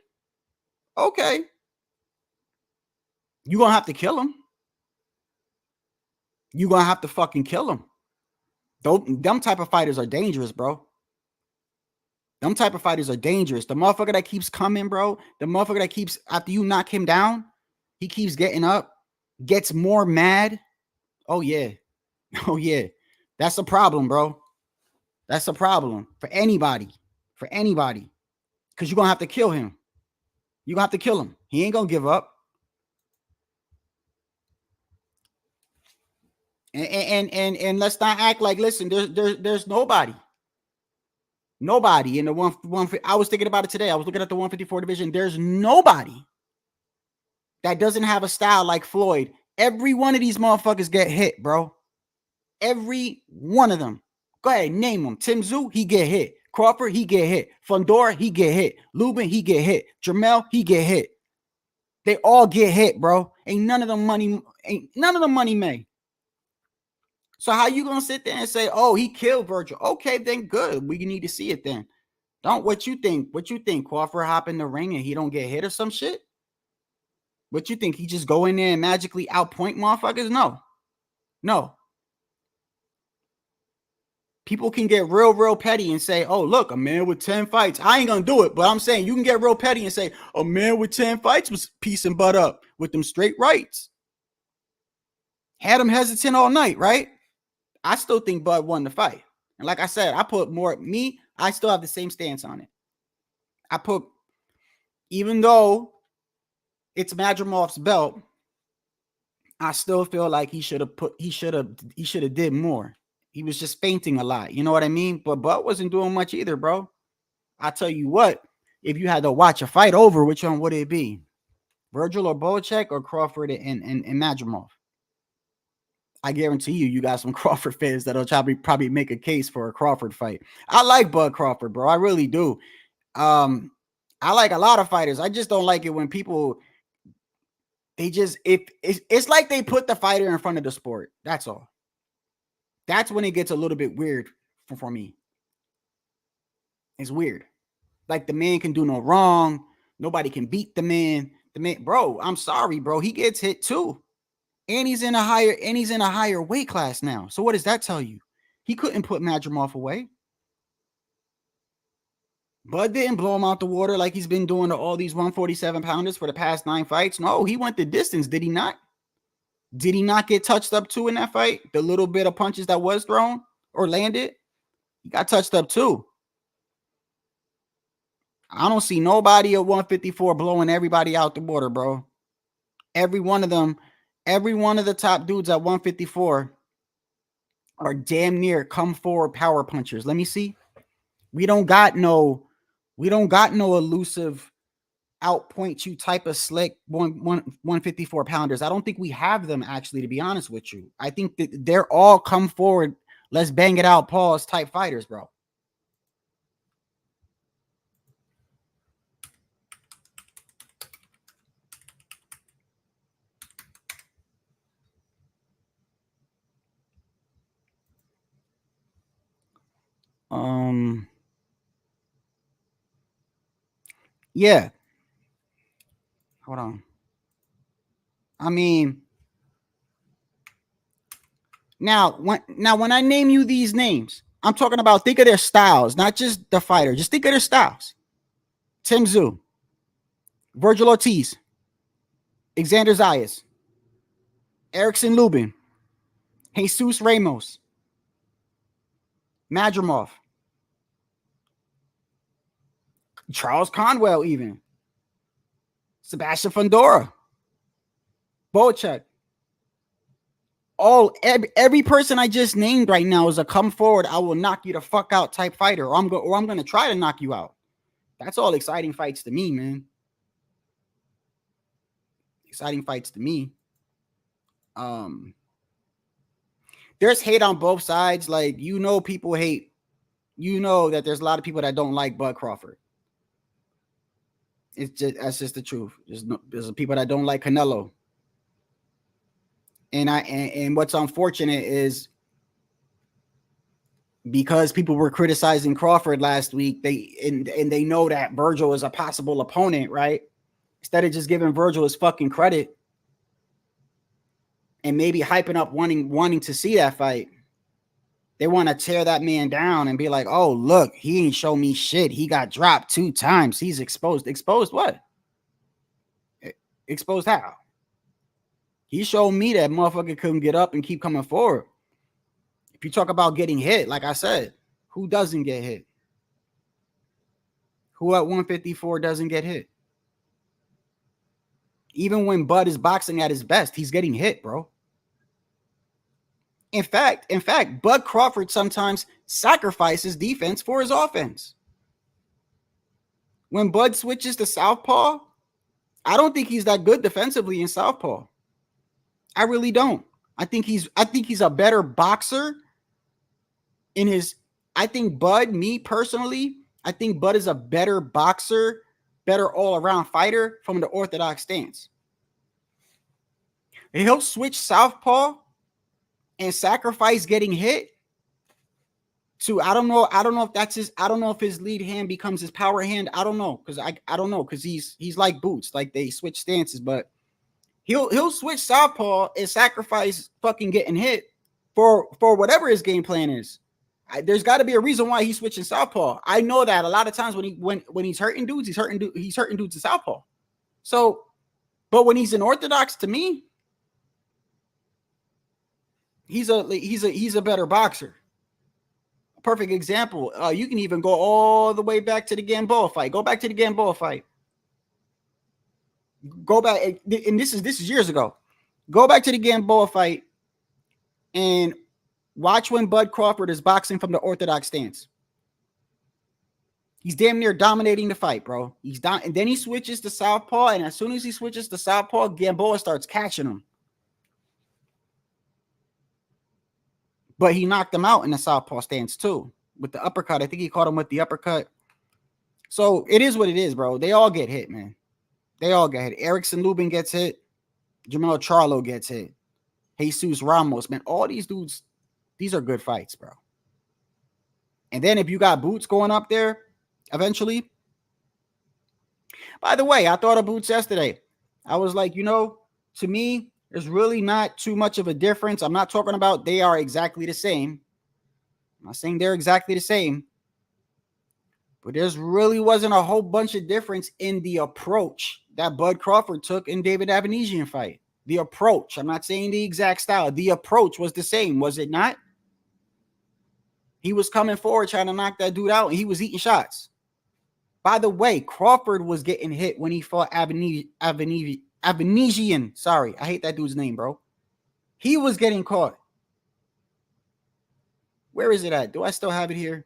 [SPEAKER 5] You're gonna have to kill him. You're gonna have to fucking kill him. Them type of fighters are dangerous, bro. Them type of fighters are dangerous. The motherfucker that keeps coming, bro. The motherfucker that keeps, after you knock him down, he keeps getting up, gets more mad. Oh, yeah. Oh, yeah. That's a problem, bro. That's a problem for anybody. For anybody. Because you're going to have to kill him. You're going to have to kill him. He ain't going to give up. And let's not act like, listen, there's nobody. Nobody in the one. I was thinking about it today. I was looking at the 154 division. There's nobody that doesn't have a style like Floyd. Every one of these motherfuckers get hit, bro. Every one of them. Go ahead, name them. Tim Tsyzu, he get hit. Crawford, he get hit. Fundora, he get hit. Lubin, he get hit. Jermell, he get hit. They all get hit, bro. Ain't none of them money made. So how you gonna sit there and say, oh, he killed Virgil? Okay, then good. We need to see it then. Don't what you think? What you think? Crawford hop in the ring and he don't get hit or some shit? What you think? He just go in there and magically outpoint motherfuckers? No. People can get real petty and say, oh, look, a man with 10 fights. I ain't gonna do it, but I'm saying you can get real petty and say, a man with 10 fights was piecing butt up with them straight rights. Had him hesitant all night, right? I still think Bud won the fight. And like I said, I still have the same stance on it. Even though it's Madrimov's belt, I still feel like he should have did more. He was just fainting a lot. You know what I mean? But Bud wasn't doing much either, bro. I tell you what, if you had to watch a fight over, which one would it be? Virgil or Bohachuk or Crawford and Madrimov? I guarantee you got some Crawford fans that'll probably make a case for a Crawford fight. I like Bud Crawford, bro. I really do. I like a lot of fighters. I just don't like it when people, it's like they put the fighter in front of the sport. That's all. That's when it gets a little bit weird for me. It's weird. Like the man can do no wrong. Nobody can beat the man. The man, bro, I'm sorry, bro. He gets hit too. And he's in a higher weight class now. So what does that tell you? He couldn't put Madrimov away. Bud didn't blow him out the water like he's been doing to all these 147 pounders for the past 9 fights. No, he went the distance, did he not? Did he not get touched up too in that fight? The little bit of punches that was thrown or landed, he got touched up too. I don't see nobody at 154 blowing everybody out the water, bro. Every one of them, every one of the top dudes at 154 are damn near come forward power punchers. Let me see. We don't got no elusive outpoint you type of slick 154 pounders. I don't think we have them, actually, to be honest with you. I think that they're all come forward, let's bang it out, pause type fighters, bro. Yeah. Hold on. I mean, now when I name you these names, I'm talking about, think of their styles, not just the fighter. Just think of their styles. Tim Tsyzu, Virgil Ortiz, Xander Zayas, Erickson Lubin, Jesus Ramos, Madrimov, Charles Conwell, even Sebastian Fundora, Bohachuk. Every person I just named right now is a come forward, I will knock you the fuck out type fighter, or I'm going to try to knock you out. That's all exciting fights to me, man. Exciting fights to me. There's hate on both sides. Like, people hate. That there's a lot of people that don't like Bud Crawford. That's just the truth. There's people that don't like Canelo. And what's unfortunate is, because people were criticizing Crawford last week, they know that Virgil is a possible opponent, right? Instead of just giving Virgil his fucking credit and maybe hyping up wanting to see that fight, they want to tear that man down and be like, oh, look, he ain't show me shit. He got dropped 2 times. He's exposed. Exposed what? Exposed how? He showed me that motherfucker couldn't get up and keep coming forward. If you talk about getting hit, like I said, who doesn't get hit? Who at 154 doesn't get hit? Even when Bud is boxing at his best, he's getting hit, bro. In fact, Bud Crawford sometimes sacrifices defense for his offense. When Bud switches to southpaw, I don't think he's that good defensively in southpaw. I really don't. I think he's a better boxer in his. I think Bud, me personally, I think Bud is a better boxer, better all-around fighter from the orthodox stance. And he'll switch southpaw and sacrifice getting hit to, I don't know if that's his, I don't know if his lead hand becomes his power hand. I don't know, because I don't know, because he's like Boots, like they switch stances, but he'll switch southpaw and sacrifice fucking getting hit for whatever his game plan is. There's got to be a reason why he's switching southpaw. I know that a lot of times when he's hurting dudes, he's hurting dudes in southpaw. So, but when he's in orthodox, to me, he's a better boxer. A perfect example. You can even go all the way back to the Gamboa fight. Go back to the Gamboa fight. Go back, and this is years ago. Go back to the Gamboa fight and watch when Bud Crawford is boxing from the orthodox stance. He's damn near dominating the fight, bro. And then he switches to southpaw, and as soon as he switches to southpaw, Gamboa starts catching him. But he knocked him out in the southpaw stance too with the uppercut. I think he caught him with the uppercut. So it is what it is, bro. They all get hit, man. They all get hit. Erickson Lubin gets hit. Jamel Charlo gets hit. Jesus Ramos, man. All these dudes, these are good fights, bro. And then if you got Boots going up there eventually. By the way, I thought of Boots yesterday. I was like, you know, to me, there's really not too much of a difference. I'm not talking about they are exactly the same. I'm not saying they're exactly the same. But there's really wasn't a whole bunch of difference in the approach that Bud Crawford took in David Avenesian fight. The approach. I'm not saying the exact style. The approach was the same, was it not? He was coming forward trying to knock that dude out, and he was eating shots. By the way, Crawford was getting hit when he fought Avenesian. Sorry, I hate that dude's name, bro. He was getting caught. Where is it at? Do I still have it here?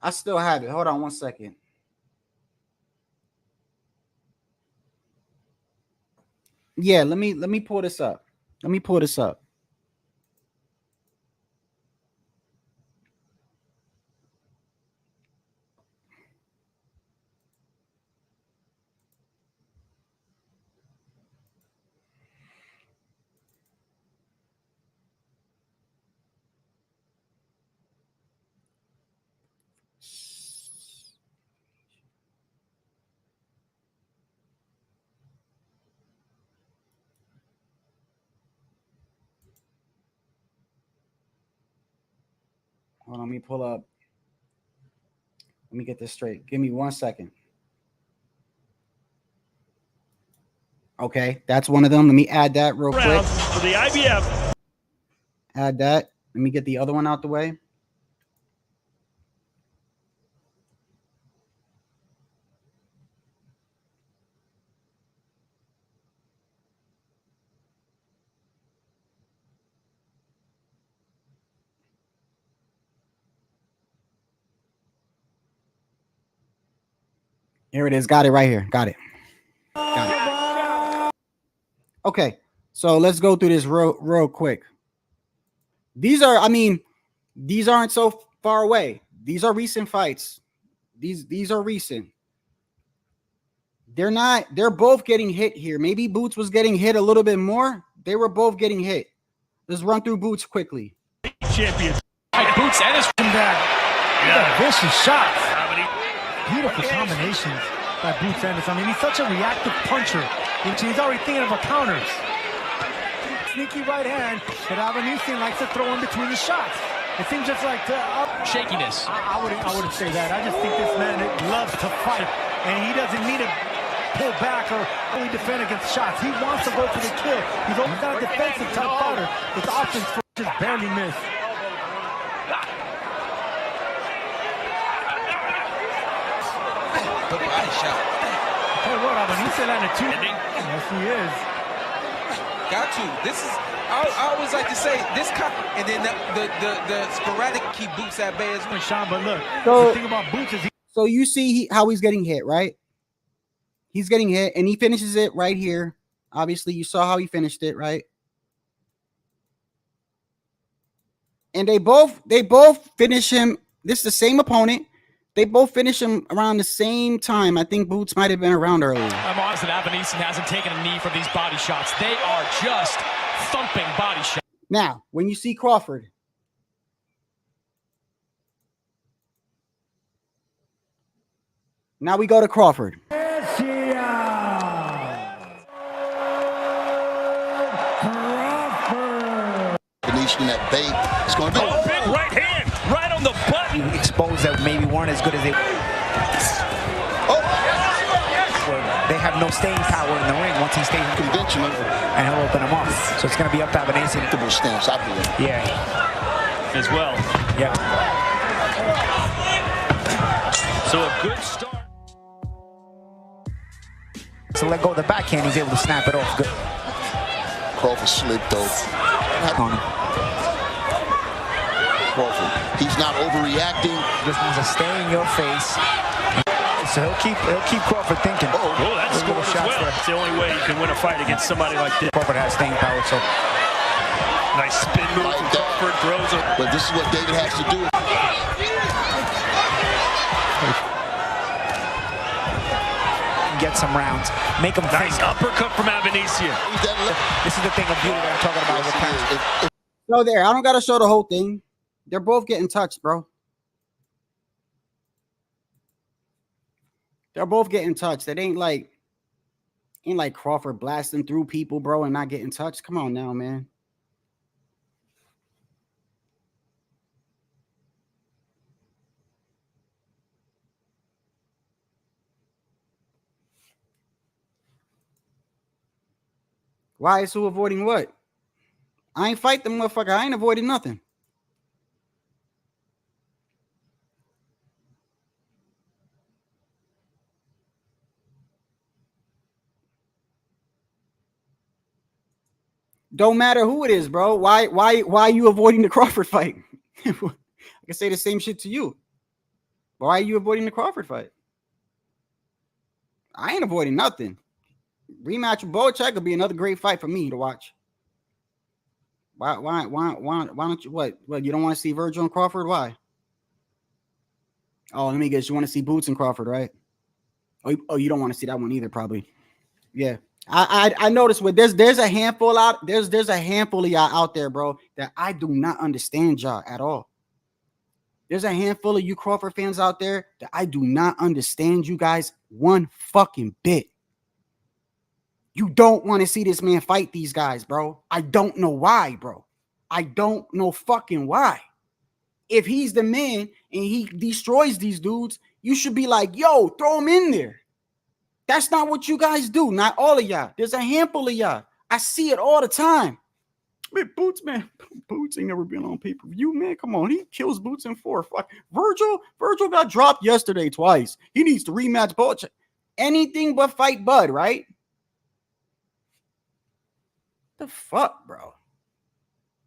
[SPEAKER 5] I still have it. Hold on one second. Yeah, let me pull this up. Let me pull this up. Hold on, let me pull up. Let me get this straight. Give me 1 second. Okay, that's one of them. Let me add that real quick.
[SPEAKER 6] For the IBF.
[SPEAKER 5] Add that. Let me get the other one out the way. Here it is. Got it right here. Got it. Okay, so let's go through this real quick. These are, I mean, these aren't so far away. These are recent fights. These are recent. They're both getting hit here. Maybe Boots was getting hit a little bit more. They were both getting hit. Let's run through Boots quickly.
[SPEAKER 6] Champion. Boots and his back.
[SPEAKER 7] Yeah, vicious shots. Beautiful combinations by Boots Ennis. I mean, he's such a reactive puncher. He's already thinking of a counters. Sneaky right hand that Avenesian likes to throw in between the shots. It seems just like
[SPEAKER 6] shakiness.
[SPEAKER 7] I wouldn't say that. I just think this man loves to fight, and he doesn't need to pull back or only defend against shots. He wants to go for the kill. He's not a defensive type fighter. His offense just barely missed.
[SPEAKER 3] Good body shot.
[SPEAKER 7] Hey, what, Avenesian landed two. Yes, he is.
[SPEAKER 3] Got to. This is, I always like to say, this kind, and then the sporadic keep Boots at bay as well.
[SPEAKER 7] Sean, but look,
[SPEAKER 5] So,
[SPEAKER 7] the thing about Boots is
[SPEAKER 5] so you see how he's getting hit, right? He's getting hit, and he finishes it right here. Obviously, you saw how he finished it, right? And they both finish him. This is the same opponent. They both finish him around the same time. I think Boots might have been around earlier.
[SPEAKER 6] I'm honest that Avenesian hasn't taken a knee for these body shots. They are just thumping body shots.
[SPEAKER 5] Now, when you see Crawford, now we go to Crawford.
[SPEAKER 8] Venetian at bait. It's going to be
[SPEAKER 6] Oh, big right hand, right on the button.
[SPEAKER 9] Exposed that maybe weren't as good as they. They have no staying power in the ring once he stays
[SPEAKER 8] conventional
[SPEAKER 9] and he'll open them up. So it's going to be up to Avenesian.
[SPEAKER 8] stance, I believe.
[SPEAKER 9] Yeah.
[SPEAKER 6] As well.
[SPEAKER 9] Yep.
[SPEAKER 6] So a good start.
[SPEAKER 9] So let go of the backhand. He's able to snap it off. Good.
[SPEAKER 8] Crawford slipped though.
[SPEAKER 9] On him.
[SPEAKER 8] Crawford, he's not overreacting.
[SPEAKER 9] Just needs to stay in your face. So he'll keep Crawford thinking.
[SPEAKER 6] Oh, that's
[SPEAKER 9] Little
[SPEAKER 6] scored as
[SPEAKER 9] shots
[SPEAKER 6] well.
[SPEAKER 9] there.
[SPEAKER 6] It's the only way you can win a fight against somebody like this.
[SPEAKER 9] Crawford has staying power, so
[SPEAKER 6] Nice spin move
[SPEAKER 8] Like
[SPEAKER 6] from
[SPEAKER 8] that.
[SPEAKER 6] Crawford, throws him.
[SPEAKER 8] But this is what David has to do.
[SPEAKER 9] get some rounds. Make him
[SPEAKER 6] Nice
[SPEAKER 9] think.
[SPEAKER 6] uppercut from Avenecia.
[SPEAKER 9] This is the thing of beauty that I'm talking about with Paris.
[SPEAKER 5] So there, I don't gotta show the whole thing. They're both getting touched, bro. They're both getting touched. It ain't like Crawford blasting through people, bro, and not getting touched. Come on now, man. Why is who avoiding what? I ain't fight the motherfucker. I ain't avoiding nothing. Don't matter who it is, bro. Why are you avoiding the Crawford fight? I can say the same shit to you. Why are you avoiding the Crawford fight? I ain't avoiding nothing. Rematch with Bohachuk will be another great fight for me to watch. Why don't you what? You don't want to see Virgil and Crawford? Why? Oh, let me guess. You want to see Boots and Crawford, right? Oh, you don't want to see that one either, probably. Yeah. I noticed with there's a handful out there's a handful of y'all out there, bro, that I do not understand y'all at all. There's a handful of you Crawford fans out there that I do not understand you guys one fucking bit. You don't want to see this man fight these guys, bro. I don't know why, bro. I don't know fucking why. If he's the man and he destroys these dudes, you should be like, yo, throw him in there. That's not what you guys do. Not all of y'all. There's a handful of y'all. I see it all the time. Man, Boots ain't never been on pay-per-view, man. Come on. He kills Boots in 4. Fuck. Virgil got dropped yesterday twice. He needs to rematch Bohachuk. Anything but fight Bud, right? The fuck, bro?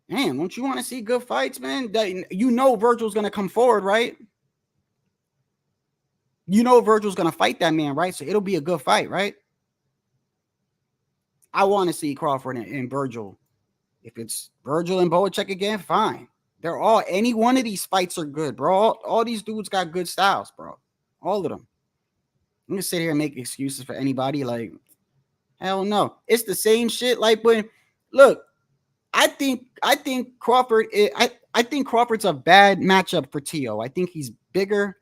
[SPEAKER 5] Man, don't you want to see good fights, man? You know Virgil's going to come forward, right? You know Virgil's going to fight that man, right? So it'll be a good fight, right? I want to see Crawford and Virgil. If it's Virgil and Bohachuk again, fine. They're all, any one of these fights are good, bro. All these dudes got good styles, bro. All of them. I'm going to sit here and make excuses for anybody. Like, hell no. It's the same shit. Like when, look, I think Crawford, I think Crawford's a bad matchup for Tio. I think he's bigger.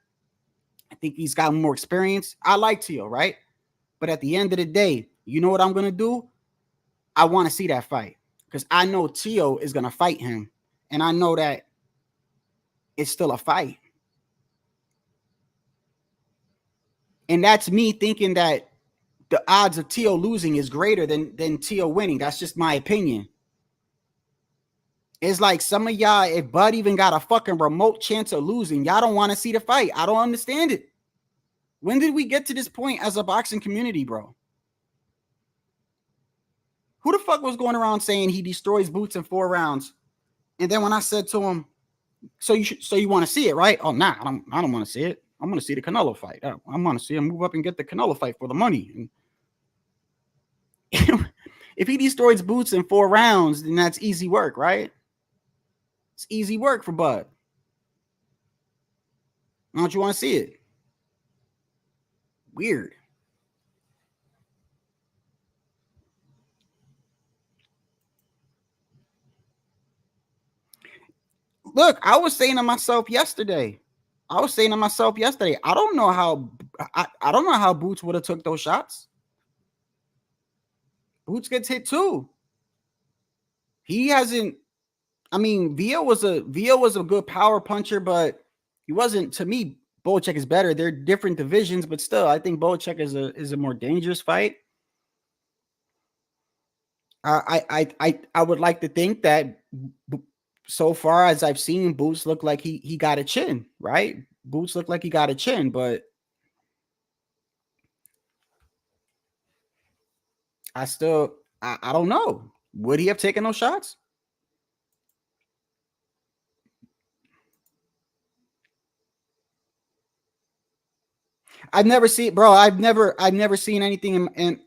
[SPEAKER 5] I think he's got more experience. I like Tio, right? But at the end of the day, you know what I'm going to do? I want to see that fight because I know Tio is going to fight him. And I know that it's still a fight. And that's me thinking that the odds of Tio losing is greater than Tio winning. That's just my opinion. It's like some of y'all, if Bud even got a fucking remote chance of losing, y'all don't want to see the fight. I don't understand it. When did we get to this point as a boxing community, bro? Who the fuck was going around saying he destroys Boots in 4 rounds? And then when I said to him, so you want to see it, right? Oh, nah, I don't want to see it. I'm going to see the Canelo fight. I want to see him move up and get the Canelo fight for the money. And if he destroys Boots in 4 rounds, then that's easy work, right? It's easy work for Bud. Why don't you want to see it? Weird. Look, I was saying to myself yesterday. I don't know how Boots would have took those shots. Boots gets hit too. He hasn't. I mean, Villa was a good power puncher, but he wasn't. To me, Bohachuk is better. They're different divisions, but still, I think Bohachuk is a more dangerous fight. I would like to think that so far as I've seen, Boots look like he got a chin, right? Boots look like he got a chin, but I don't know. Would he have taken those shots? I've never seen, bro. I've never seen anything, and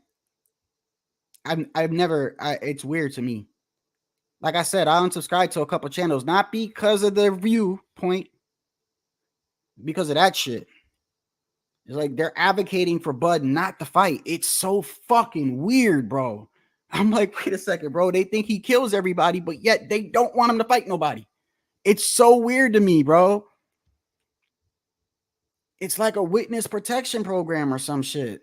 [SPEAKER 5] it's weird to me. Like I said, I unsubscribed to a couple channels, not because of the viewpoint, because of that shit. It's like they're advocating for Bud not to fight. It's so fucking weird, bro. I'm like, wait a second, bro. They think he kills everybody, but yet they don't want him to fight nobody. It's so weird to me, bro. It's like a witness protection program or some shit.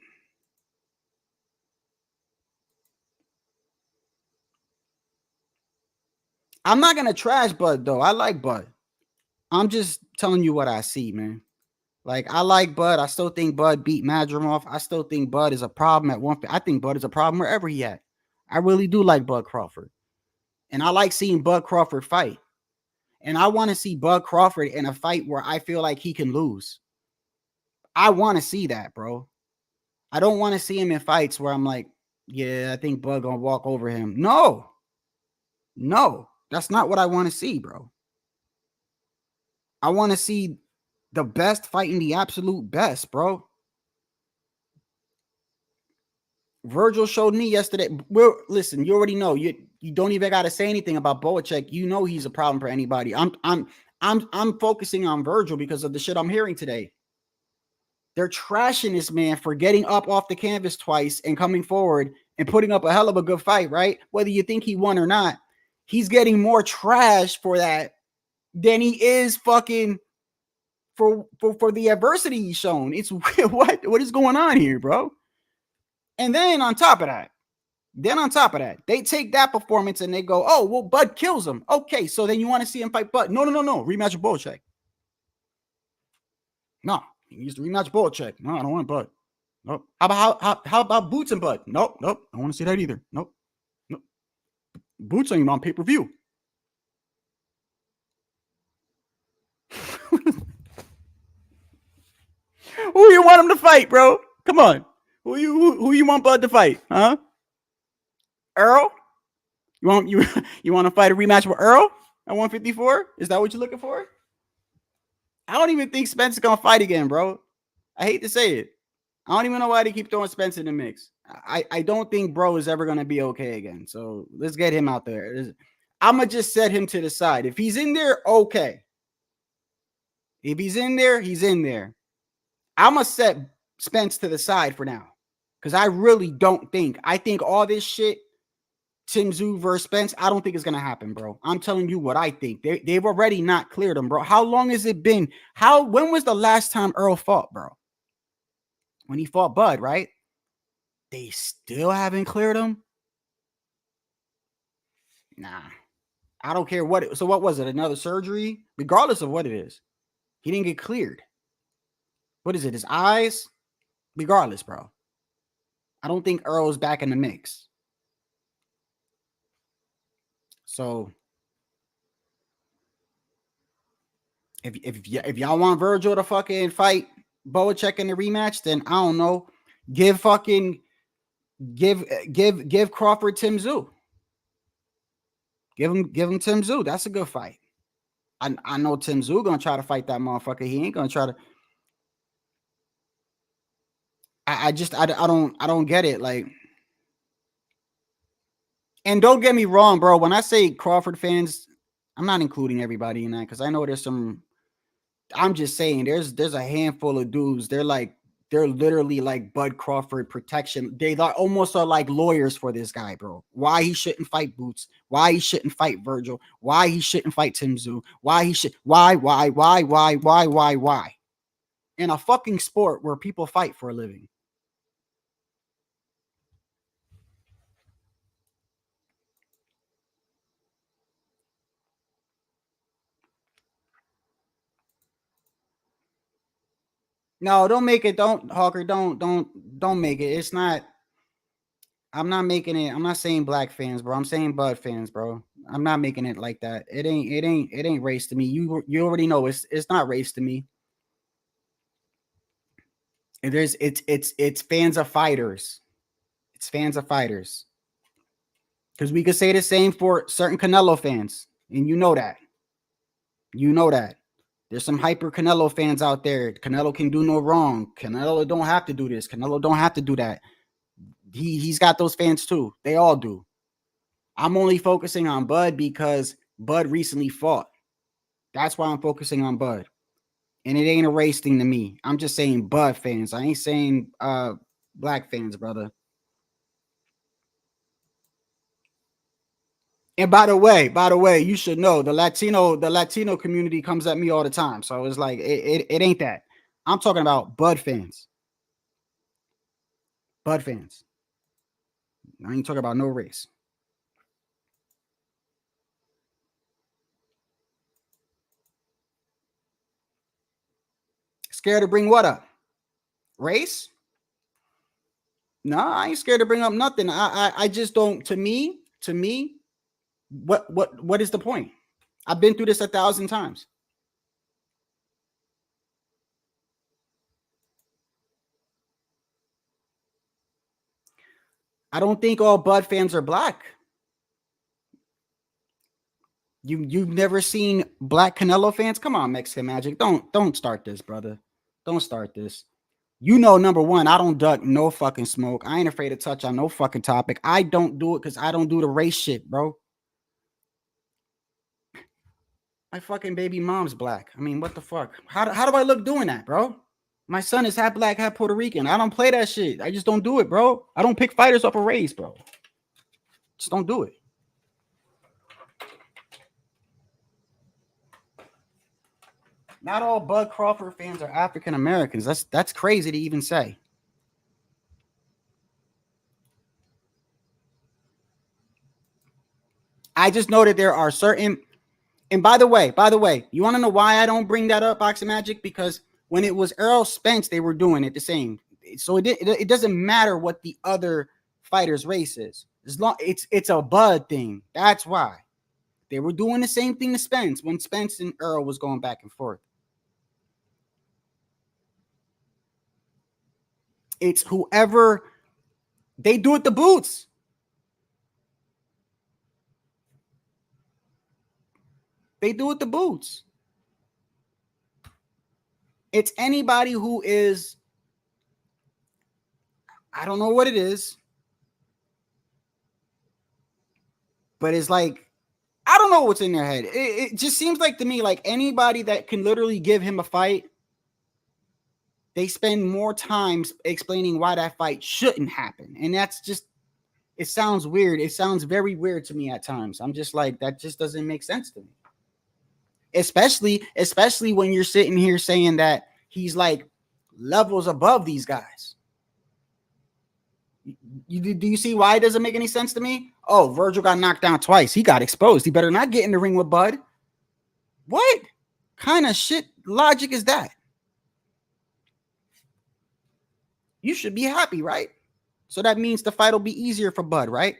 [SPEAKER 5] I'm not going to trash Bud, though. I like Bud. I'm just telling you what I see, man. Like, I like Bud. I still think Bud beat Madrimov. I still think Bud is a problem at one point. I think Bud is a problem wherever he at. I really do like Bud Crawford. And I like seeing Bud Crawford fight. And I want to see Bud Crawford in a fight where I feel like he can lose. I want to see that, bro. I don't want to see him in fights where I'm like, yeah, I think Bud gonna walk over him. No. That's not what I want to see, bro. I want to see the best fighting the absolute best, bro. Virgil showed me yesterday. Well, listen, you already know. You don't even got to say anything about Bohachuk. You know he's a problem for anybody. I'm focusing on Virgil because of the shit I'm hearing today. They're trashing this man for getting up off the canvas twice and coming forward and putting up a hell of a good fight, right? Whether you think he won or not, he's getting more trash for that than he is fucking for the adversity he's shown. It's what is going on here, bro? And then on top of that, they take that performance and they go, oh, well, Bud kills him. Okay, so then you want to see him fight Bud? No. Rematch with Bohachuk. No, he needs to rematch Bohachuk. No, I don't want Bud. Nope. How about Boots and Bud? Nope. I don't want to see that either. Nope. Boots ain't even on pay-per-view. Who you want him to fight, bro? Come on. Who you want Bud to fight? Huh? Earl? You want to fight a rematch with Earl at 154? Is that what you're looking for? I don't even think Spence is gonna fight again, bro. I hate to say it. I don't even know why they keep throwing Spence in the mix. I don't think bro is ever gonna be okay again. So let's get him out there. I'm gonna just set him to the side. If he's in there, okay. If he's in there, he's in there. I'm gonna set Spence to the side for now. Because I really don't think. I think all this shit, Tim Tsyzu versus Spence, I don't think it's going to happen, bro. I'm telling you what I think. They've already not cleared him, bro. How long has it been? When was the last time Earl fought, bro? When he fought Bud, right? They still haven't cleared him? Nah. I don't care what so what was it? Another surgery? Regardless of what it is. He didn't get cleared. What is it? His eyes? Regardless, bro. I don't think Earl's back in the mix. So if y'all want Virgil to fucking fight Bohachuk in the rematch, then I don't know. Give Crawford Tim Tsyzu. Give him Tim Tsyzu. That's a good fight. I know Tim Tsyzu gonna try to fight that motherfucker. He ain't gonna try to. I don't get it. Like, and don't get me wrong, bro. When I say Crawford fans, I'm not including everybody in that because I know there's some. I'm just saying there's a handful of dudes. They're literally like Bud Crawford protection. They almost are like lawyers for this guy, bro. Why he shouldn't fight Boots? Why he shouldn't fight Virgil? Why he shouldn't fight Tim Tsyzu? Why he should? Why? In a fucking sport where people fight for a living. No, don't make it. Don't, Hawker. Don't make it. It's not. I'm not making it. I'm not saying black fans, bro. I'm saying Bud fans, bro. I'm not making it like that. It ain't race to me. You already know it's not race to me. It's fans of fighters. It's fans of fighters. Because we could say the same for certain Canelo fans, and you know that. You know that. There's some hyper Canelo fans out there. Canelo can do no wrong. Canelo don't have to do this. Canelo don't have to do that. He's got those fans too. They all do. I'm only focusing on Bud because Bud recently fought. That's why I'm focusing on Bud. And it ain't a race thing to me. I'm just saying Bud fans. I ain't saying black fans, brother. And by the way, you should know the Latino community comes at me all the time. So it's like it ain't that. I'm talking about Bud fans. Bud fans. I ain't talking about no race. Scared to bring what up? Race? No, I ain't scared to bring up nothing. I just don't. To me, what is the point? I've been through this 1,000 times. I don't think all Bud fans are black. You've never seen black Canelo fans? Come on, Mexican Magic. Don't start this, brother. Don't start this. You know, number one, I don't duck no fucking smoke. I ain't afraid to touch on no fucking topic. I don't do it because I don't do the race shit, bro. My fucking baby mom's black. I mean, what the fuck? How do I look doing that, bro? My son is half black, half Puerto Rican. I don't play that shit. I just don't do it, bro. I don't pick fighters off a race, bro. Just don't do it. Not all Bud Crawford fans are African Americans. That's crazy to even say. I just know that there are certain, and by the way, you want to know why I don't bring that up, Boxing Magic? Because when it was Errol Spence, they were doing it the same. So it doesn't matter what the other fighter's race is. As long it's a Bud thing. That's why. They were doing the same thing to Spence when Spence and Errol was going back and forth. It's whoever they do it the boots. They do it the boots. It's anybody who is, I don't know what it is, but it's like, I don't know what's in their head. It just seems like to me, like anybody that can literally give him a fight, they spend more time explaining why that fight shouldn't happen. And that's just, it sounds weird. It sounds very weird to me at times. I'm just like, that just doesn't make sense to me. Especially when you're sitting here saying that he's like levels above these guys. Do you see why it doesn't make any sense to me? Oh, Virgil got knocked down twice. He got exposed. He better not get in the ring with Bud. What kind of shit logic is that? You should be happy, right? So that means the fight will be easier for Bud, right?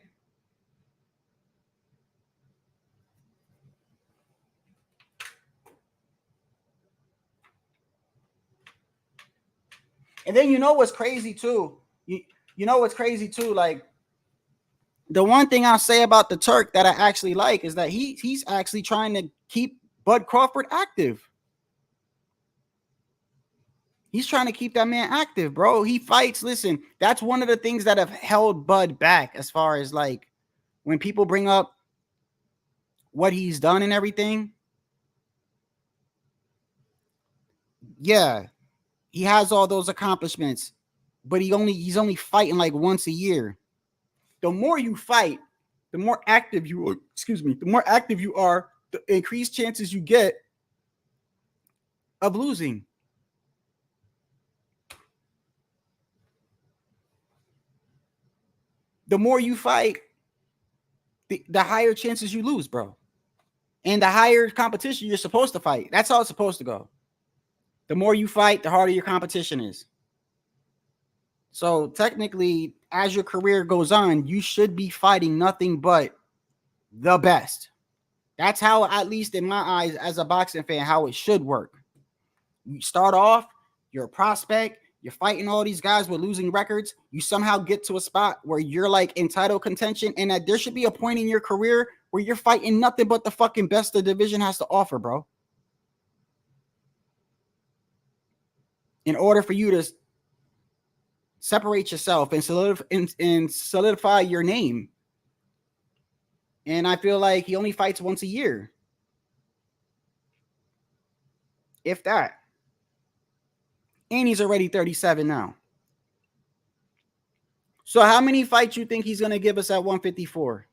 [SPEAKER 5] And then you know what's crazy too? You know what's crazy too? Like, the one thing I'll say about the Turk that I actually like is that he's actually trying to keep Bud Crawford active. He's trying to keep that man active, bro. He fights. Listen, that's one of the things that have held Bud back as far as like when people bring up what he's done and everything. Yeah, he has all those accomplishments, but he's only fighting like once a year. The more you fight, the more active you are. Excuse me. The more active you are, the increased chances you get of losing. The more you fight, the higher chances you lose, bro. And the higher competition you're supposed to fight. That's how it's supposed to go. The more you fight, the harder your competition is. So technically, as your career goes on, you should be fighting nothing but the best. That's how, at least in my eyes, as a boxing fan, how it should work. You start off, you're a prospect, you're fighting all these guys with losing records. You somehow get to a spot where you're like in title contention, and that there should be a point in your career where you're fighting nothing but the fucking best the division has to offer, bro. In order for you to separate yourself and solidify your name. And I feel like he only fights once a year. If that. And he's already 37 now. So how many fights you think he's going to give us at 154?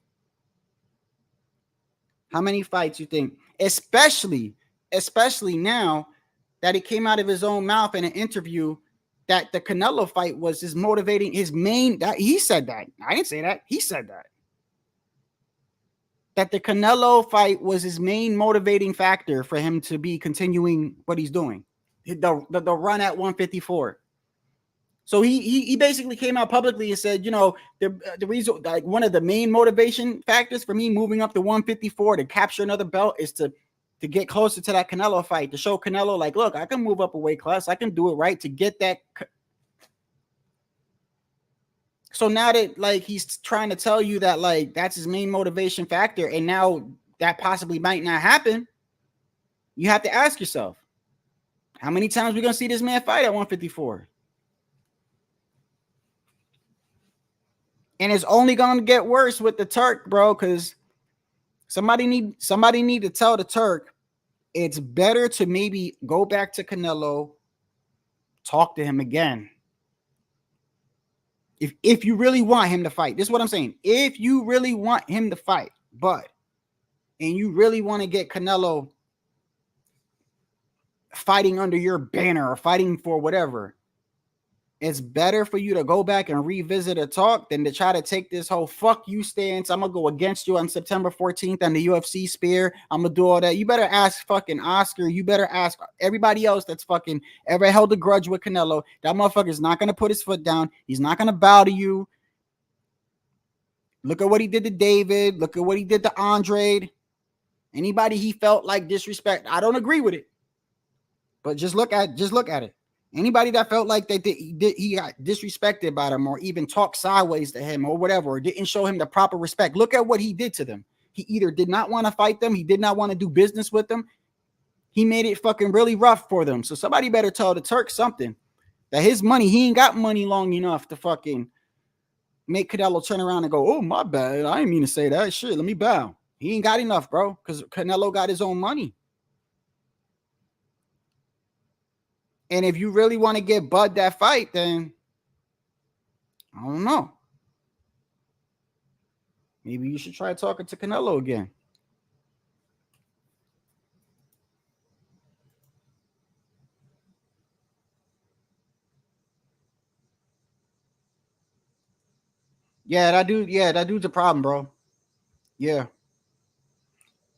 [SPEAKER 5] How many fights you think? Especially now that it came out of his own mouth in an interview that the Canelo fight was his motivating, his main, that he said that. I didn't say that. He said that. That the Canelo fight was his main motivating factor for him to be continuing what he's doing. The run at 154. So he basically came out publicly and said, you know, the reason, like one of the main motivation factors for me moving up to 154 to capture another belt is to get closer to that Canelo fight, to show Canelo, like, look, I can move up a weight class. I can do it right to get that. So now that, like, he's trying to tell you that, like, that's his main motivation factor, and now that possibly might not happen, you have to ask yourself, how many times we're going to see this man fight at 154? And it's only going to get worse with the Turk, bro, because somebody need to tell the Turk it's better to maybe go back to Canelo, talk to him again. If you really want him to fight, this is what I'm saying. If you really want him to fight, and you really want to get Canelo fighting under your banner or fighting for whatever, it's better for you to go back and revisit a talk than to try to take this whole fuck you stance. I'm going to go against you on September 14th on the UFC spear. I'm going to do all that. You better ask fucking Oscar. You better ask everybody else that's fucking ever held a grudge with Canelo. That motherfucker's not going to put his foot down. He's not going to bow to you. Look at what he did to David. Look at what he did to Andre. Anybody he felt like disrespect. I don't agree with it. But just look at it. Anybody that felt like he got disrespected by them or even talked sideways to him or whatever, or didn't show him the proper respect, look at what he did to them. He either did not want to fight them, he did not want to do business with them. He made it fucking really rough for them. So somebody better tell the Turk something. That his money, he ain't got money long enough to fucking make Canelo turn around and go, oh, my bad. I didn't mean to say that. Shit, let me bow. He ain't got enough, bro, because Canelo got his own money. And if you really want to get Bud that fight, then I don't know. Maybe you should try talking to Canelo again. Yeah, that dude's a problem, bro. Yeah.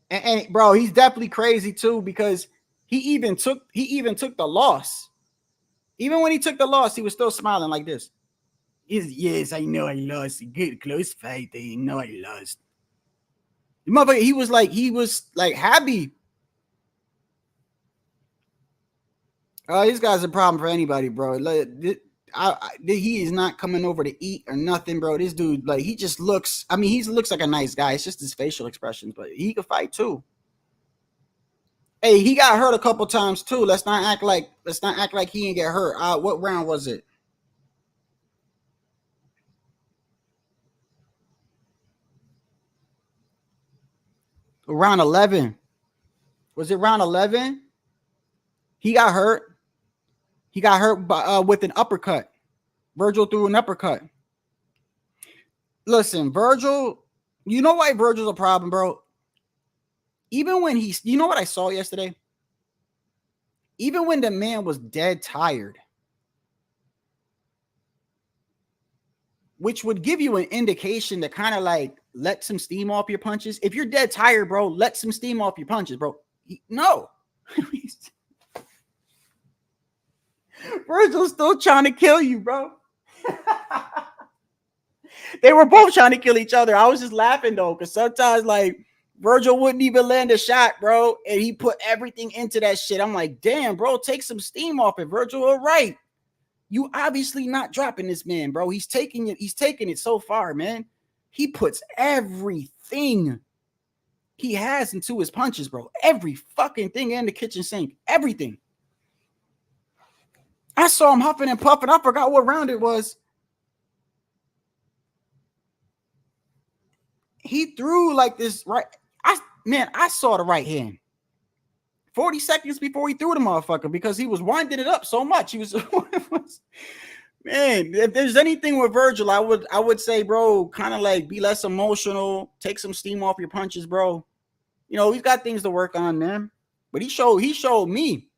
[SPEAKER 5] And bro, he's definitely crazy too, because he even took the loss. Even when he took the loss, he was still smiling like this. Yes, I know I lost. Good close fight. I know I lost. The motherfucker, he was like happy. This guy's a problem for anybody, bro. He is not coming over to eat or nothing, bro. This dude, like, he just looks. I mean, he looks like a nice guy. It's just his facial expressions, but he could fight too. Hey, he got hurt a couple times too. Let's not act like he didn't get hurt. What round was it? Round 11. Was it round 11? He got hurt. He got hurt with an uppercut. Virgil threw an uppercut. Listen, Virgil, you know why Virgil's a problem, bro? Even when you know what I saw yesterday? Even when the man was dead tired, which would give you an indication to kind of like let some steam off your punches. If you're dead tired, bro, let some steam off your punches, bro. No. Virgil's still trying to kill you, bro. They were both trying to kill each other. I was just laughing, though, because sometimes, like, Virgil wouldn't even land a shot, bro, and he put everything into that shit. I'm like, damn, bro, take some steam off it, Virgil. All right. You obviously not dropping this man, bro. He's taking it so far, man. He puts everything he has into his punches, bro. Every fucking thing in the kitchen sink. Everything. I saw him huffing and puffing. I forgot what round it was. He threw like this right. I saw the right hand. 40 seconds before he threw the motherfucker because he was winding it up so much. He was man, if there's anything with Virgil, I would say, bro, kind of like be less emotional, take some steam off your punches, bro. You know, he's got things to work on, man. But he showed me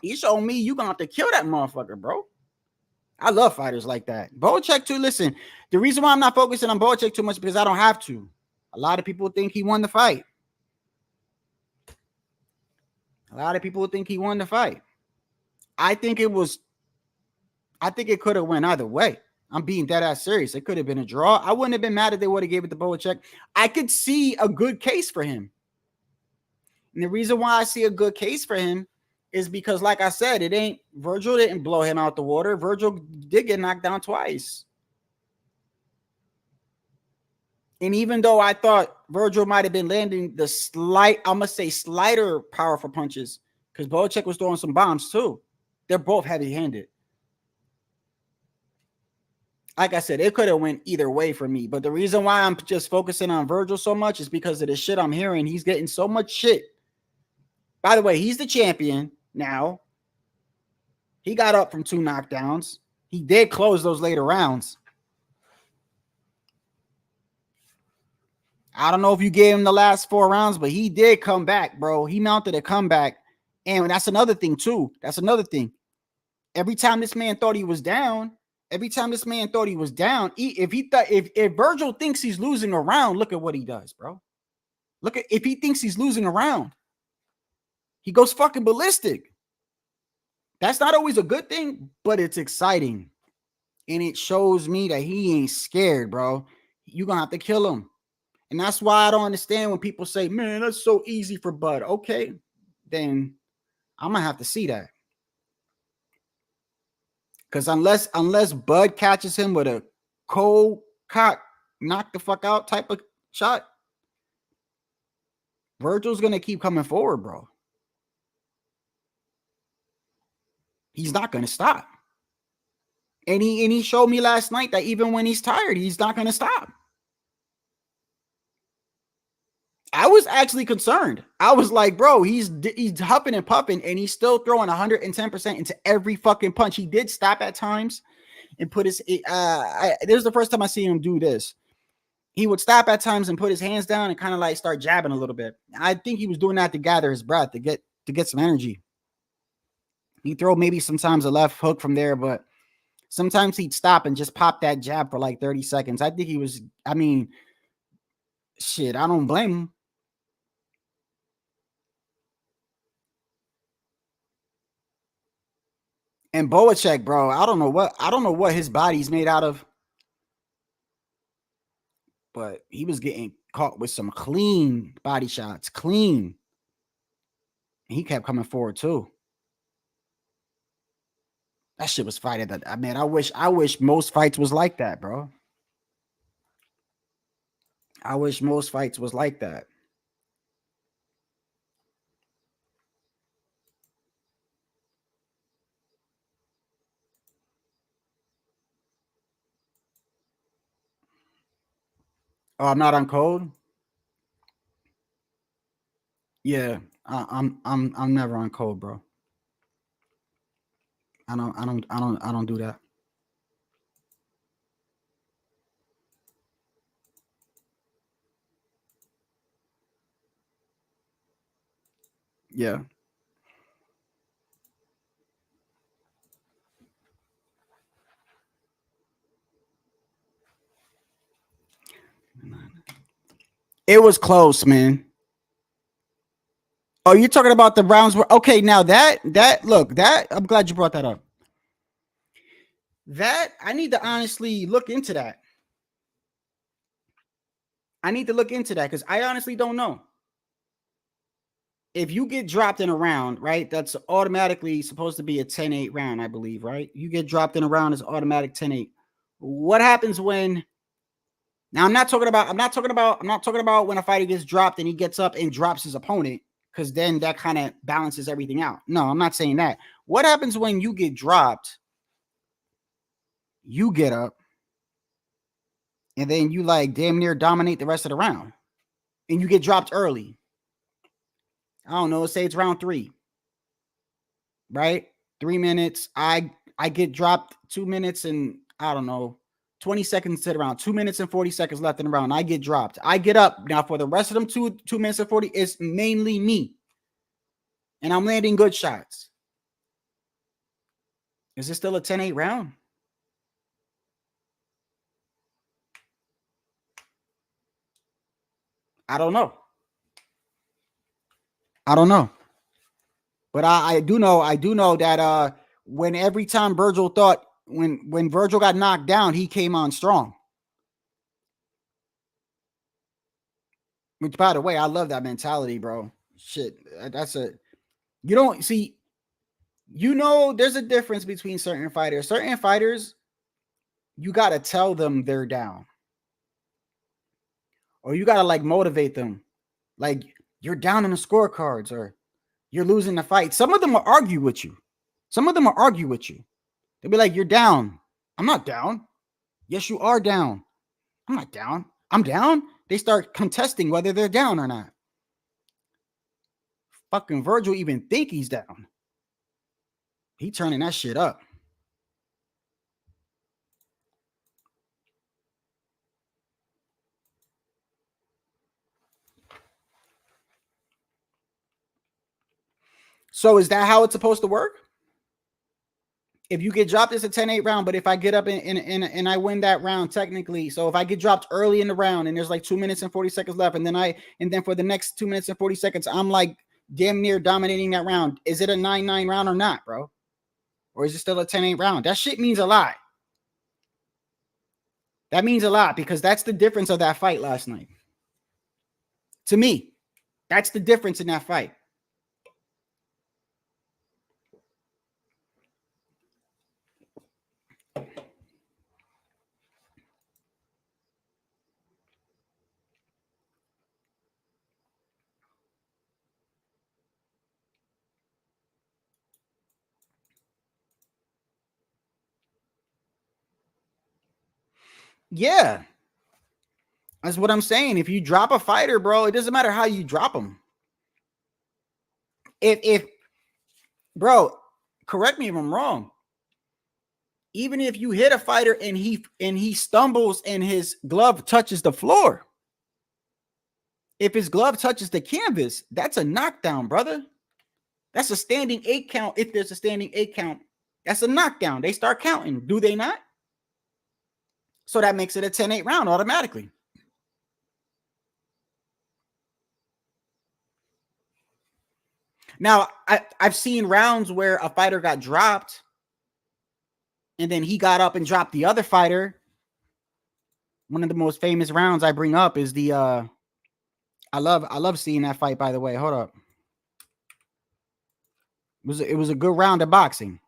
[SPEAKER 5] you gonna have to kill that motherfucker, bro. I love fighters like that. Bohachuk too. Listen, the reason why I'm not focusing on Bohachuk too much is because I don't have to. A lot of people think he won the fight. I think it could have went either way. I'm being dead ass serious. It could have been a draw. I wouldn't have been mad if they would have gave it to Bohachuk. I could see a good case for him. And the reason why I see a good case for him is because, like I said, Virgil didn't blow him out the water. Virgil did get knocked down twice. And even though I thought Virgil might have been landing the slighter powerful punches, because Bohachuk was throwing some bombs too. They're both heavy-handed. Like I said, it could have went either way for me. But the reason why I'm just focusing on Virgil so much is because of the shit I'm hearing. He's getting so much shit. By the way, he's the champion now. He got up from 2 knockdowns. He did close those later rounds. I don't know if you gave him the last 4 rounds, but he did come back, bro. He mounted a comeback. And that's another thing, too. That's another thing. Every time this man thought he was down, if Virgil thinks he's losing a round, look at what he does, bro. If he thinks he's losing a round, he goes fucking ballistic. That's not always a good thing, but it's exciting. And it shows me that he ain't scared, bro. You're going to have to kill him. And that's why I don't understand when people say, man, that's so easy for Bud. Okay, then I'm going to have to see that. Because unless Bud catches him with a cold cock, knock the fuck out type of shot, Virgil's going to keep coming forward, bro. He's not going to stop. And he showed me last night that even when he's tired, he's not going to stop. I was actually concerned. I was like, bro, he's huffing and puffing, and he's still throwing 110% into every fucking punch. He did stop at times and put his this is the first time I see him do this. He would stop at times and put his hands down and kind of like start jabbing a little bit. I think he was doing that to gather his breath, to get some energy. He'd throw maybe sometimes a left hook from there, but sometimes he'd stop and just pop that jab for like 30 seconds. I think he was, shit, I don't blame him. And Bohachuk, bro, I don't know what his body's made out of, but he was getting caught with some clean body shots, clean. And he kept coming forward too. That shit was fighting. I wish most fights was like that, bro. I wish most fights was like that. Oh, I'm not on code. Yeah, I'm never on code, bro. I don't do that. Yeah. It was close, man. Oh, you're talking about the rounds where okay, now that I'm glad you brought that up. That I need to honestly look into that. I need to look into that because I honestly don't know. If you get dropped in a round, right, that's automatically supposed to be a 10-8 round, I believe, right? You get dropped in a round, it's automatic 10-8. What happens when now I'm not talking about when a fighter gets dropped and he gets up and drops his opponent, because then that kind of balances everything out. No, I'm not saying that. What happens when you get dropped, you get up, and then you like damn near dominate the rest of the round, and you get dropped early? I don't know, say it's round 3. Right? 3 minutes. I get dropped 2 minutes and I don't know, 20 seconds to the round. 2 minutes and 40 seconds left in the round. I get dropped. I get up. Now for the rest of them 2 minutes and 40, it's mainly me. And I'm landing good shots. Is it still a 10-8 round? I don't know. But I do know that when every time Virgil thought when Virgil got knocked down, he came on strong. Which, by the way, I love that mentality, bro. Shit, that's a you don't see. You know, there's a difference between certain fighters. Certain fighters, you gotta tell them they're down, or you gotta like motivate them, like you're down in the scorecards, or you're losing the fight. Some of them will argue with you. They'll be like, "You're down." I'm not down. Yes, you are down. I'm not down. I'm down. They start contesting whether they're down or not. Fucking Virgil even think he's down. He turning that shit up. So is that how it's supposed to work? If you get dropped, it's a 10-8 round. But if I get up and I win that round, technically, so if I get dropped early in the round and there's like 2 minutes and 40 seconds left, and then for the next 2 minutes and 40 seconds, I'm like damn near dominating that round. Is it a 9-9 round or not, bro? Or is it still a 10-8 round? That shit means a lot. That means a lot because that's the difference of that fight last night. To me, that's the difference in that fight. Yeah. That's what I'm saying. If you drop a fighter, bro, it doesn't matter how you drop them. If bro, correct me if I'm wrong. Even if you hit a fighter and he stumbles and his glove touches the floor, if his glove touches the canvas, that's a knockdown, brother. That's a standing 8 count. If there's a standing 8 count, that's a knockdown. They start counting, do they not? So that makes it a 10-8 round automatically. Now, I've seen rounds where a fighter got dropped and then he got up and dropped the other fighter. One of the most famous rounds I bring up is the I love seeing that fight, by the way. Hold up. It was a good round of boxing.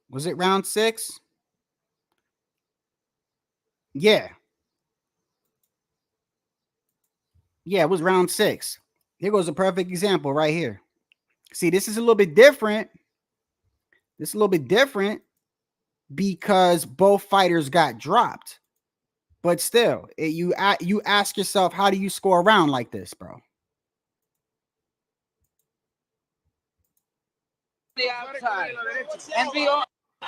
[SPEAKER 5] Was it round 6? Yeah. Yeah, it was round 6. Here goes a perfect example right here. See, this is a little bit different. This is a little bit different because both fighters got dropped. But still, you ask yourself, how do you score a round like this, bro?
[SPEAKER 10] The outside. NBR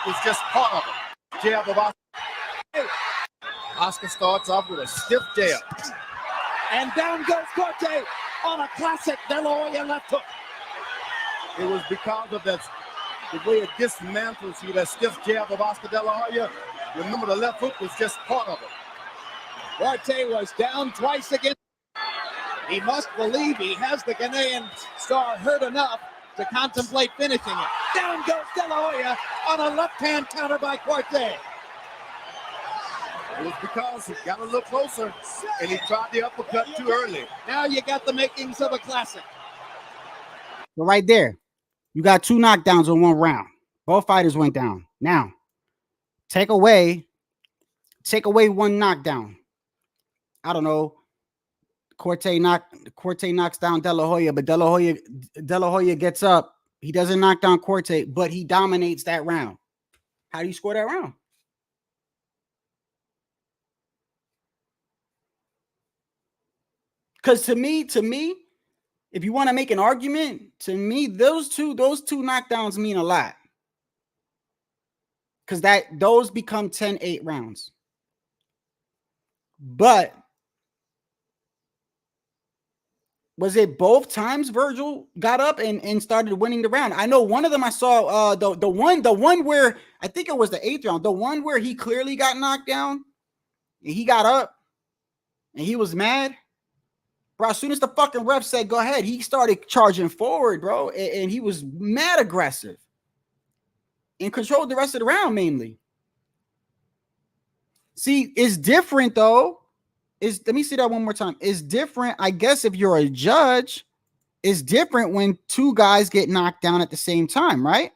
[SPEAKER 10] is just part of it. Jab of Oscar. Oscar starts off with a stiff jab. And down goes Corte on a classic De La Hoya left hook. It was because of the way it dismantles you, that stiff jab of Oscar De La Hoya. Remember, the left hook was just part of it. Corte was down twice again. He must believe he has the Ghanaian star hurt enough to contemplate finishing it. Down goes De La Hoya on a left-hand counter by Corte. It was because he got a little closer and he tried the uppercut too early. Now you got the makings of a classic.
[SPEAKER 5] So right there, you got 2 knockdowns in 1 round. Both fighters went down. Now, take away 1 knockdown. I don't know, Corte knocks down De La Hoya, but De La Hoya gets up. He doesn't knock down Corte, but he dominates that round. How do you score that round? Because to me, if you want to make an argument, to me, those two knockdowns mean a lot. Because those become 10-8 rounds. But was it both times Virgil got up and started winning the round? I know one of them I saw the one where I think it was the 8th round, the one where he clearly got knocked down and he got up and he was mad. Bro, as soon as the fucking ref said go ahead, he started charging forward, bro, and he was mad aggressive and controlled the rest of the round mainly. See, it's different though. Let me see that one more time. It's different, I guess, if you're a judge. It's different when two guys get knocked down at the same time, right?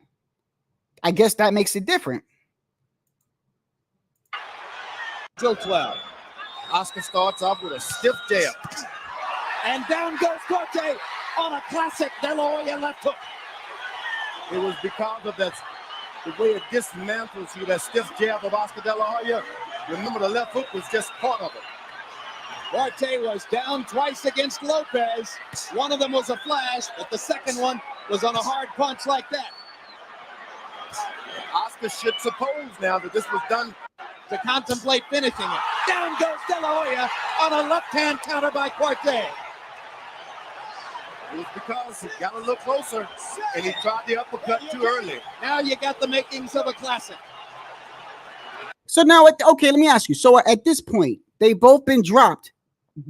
[SPEAKER 5] I guess that makes it different.
[SPEAKER 10] Still 12. Oscar starts off with a stiff jab. And down goes Corte on a classic De La Hoya left hook. It was because of the way it dismantles you, that stiff jab of Oscar De La Hoya. Remember, the left hook was just part of it.
[SPEAKER 11] Corte was down twice against Lopez. One of them was a flash, but the second one was on a hard punch like that.
[SPEAKER 10] Oscar should suppose now that this was done
[SPEAKER 11] to contemplate finishing it. Down goes De La Hoya on a left-hand counter by Corte.
[SPEAKER 10] It was because he got a little closer and he tried the uppercut too early.
[SPEAKER 11] Now you got the makings of a classic.
[SPEAKER 5] So now, okay, let me ask you. So at this point, they've both been dropped,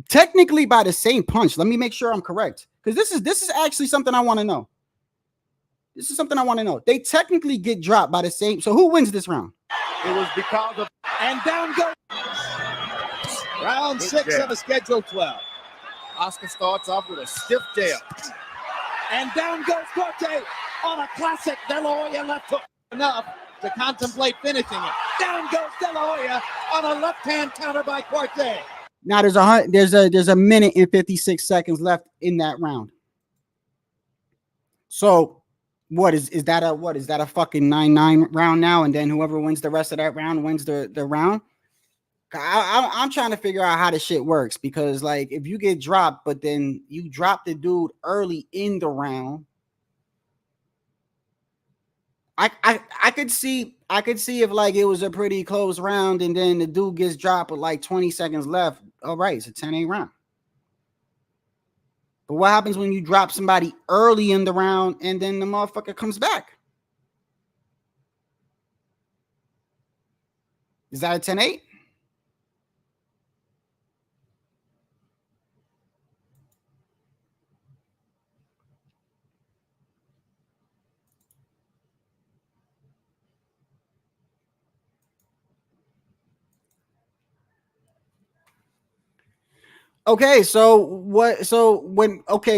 [SPEAKER 5] technically by the same punch. Let me make sure I'm correct, because this is actually something I want to know. This is something I want to know. They technically get dropped by the same. So who wins this round?
[SPEAKER 10] It was because of
[SPEAKER 11] and down goes round 6 of a schedule 12.
[SPEAKER 10] Oscar starts off with a stiff jab.
[SPEAKER 11] And down goes Corte on a classic De La Hoya left hook. Enough to contemplate finishing it. Down goes De La Hoya on a left-hand counter by Corte.
[SPEAKER 5] Now there's a minute and 56 seconds left in that round. So what is that a fucking 9-9 round now? And then whoever wins the rest of that round wins the round. I'm trying to figure out how this shit works, because like if you get dropped, but then you drop the dude early in the round, I could see if like it was a pretty close round and then the dude gets dropped with like 20 seconds left. All right, it's a 10-8 round. But what happens when you drop somebody early in the round and then the motherfucker comes back? Is that a 10-8? Okay,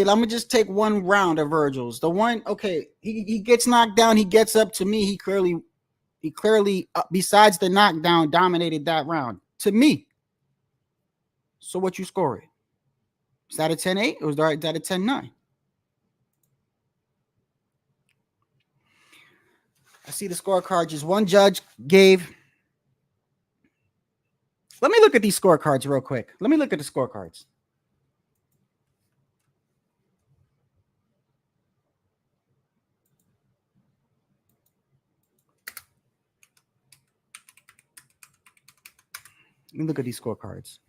[SPEAKER 5] let me just take one round of Virgil's. The one, okay, he gets knocked down, he gets up. To me, he clearly besides the knockdown, dominated that round. To me. So what you score it? Is that a 10-8 or is that a 10-9? I see the scorecard. Just one judge gave. Let me look at these scorecards real quick. Let me look at the scorecards. Let me look at these scorecards.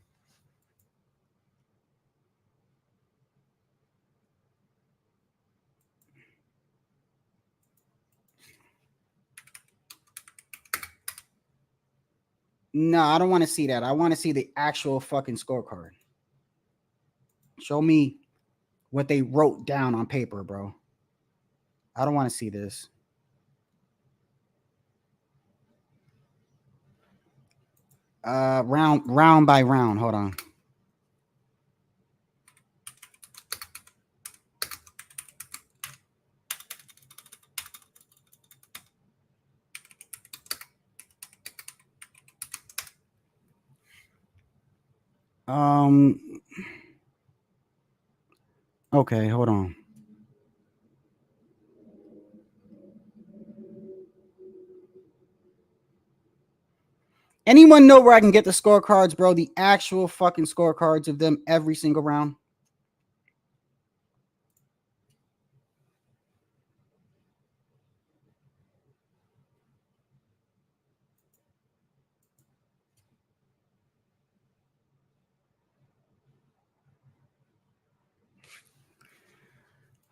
[SPEAKER 5] No, I don't want to see that. I want to see the actual fucking scorecard. Show me what they wrote down on paper, bro. I don't want to see this. Round by round. Hold on. Okay, hold on. Anyone know where I can get the scorecards, bro? The actual fucking scorecards of them every single round.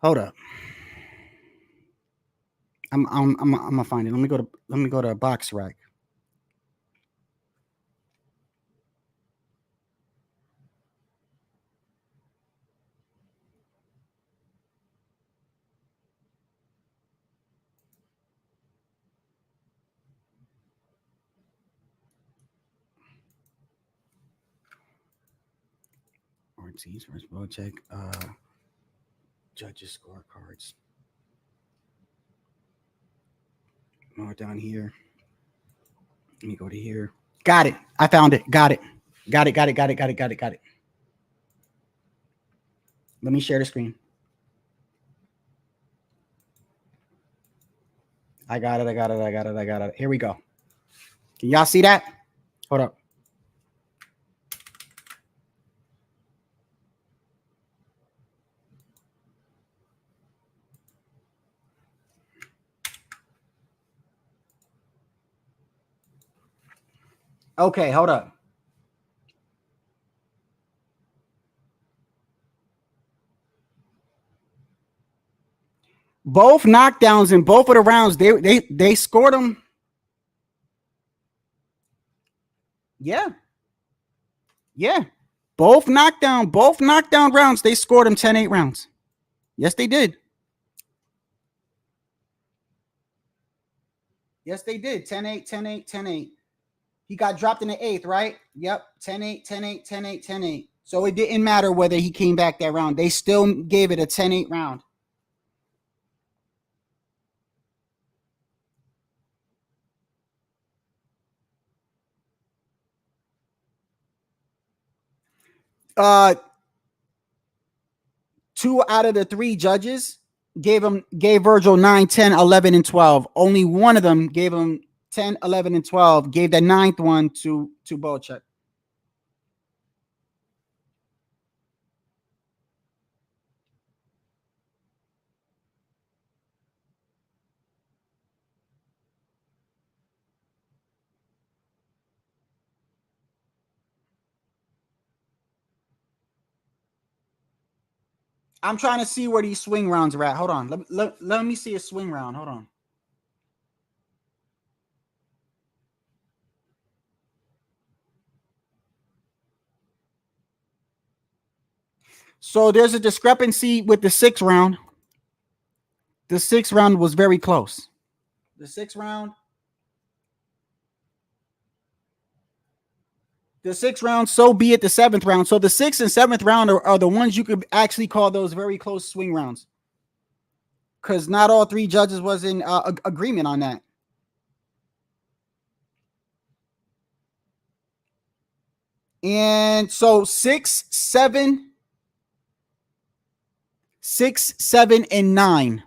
[SPEAKER 5] Hold up. I'm gonna find it. Let me go to Box Rack. Ortiz versus Bohachuk. Judges scorecards. More down here. Let me go to here. Got it. I found it. Got it. Got it. Let me share the screen. I got it. Here we go. Can y'all see that? Hold up. Okay, hold up. Both knockdowns in both of the rounds, they scored them. Yeah. Both knockdown rounds, they scored them 10-8 rounds. Yes, they did. Yes, they did. 10-8, 10-8, 10-8. He got dropped in the 8th, right? Yep. 10-8, 10-8, 10-8, 10-8. So it didn't matter whether he came back that round. They still gave it a 10-8 round. Two out of the three judges gave Virgil 9, 10, 11, and 12. Only one of them gave him 10, 11, and 12. Gave the 9th one to Bohachuk. I'm trying to see where these swing rounds are at. Hold on. Let me see a swing round. Hold on. So there's a discrepancy with the 6th round. The 6th round was very close. The 6th round. So be it the 7th round. So the 6th and 7th round are the ones you could actually call those very close swing rounds. Because not all three judges was in agreement on that. And so 6, 7, and 9.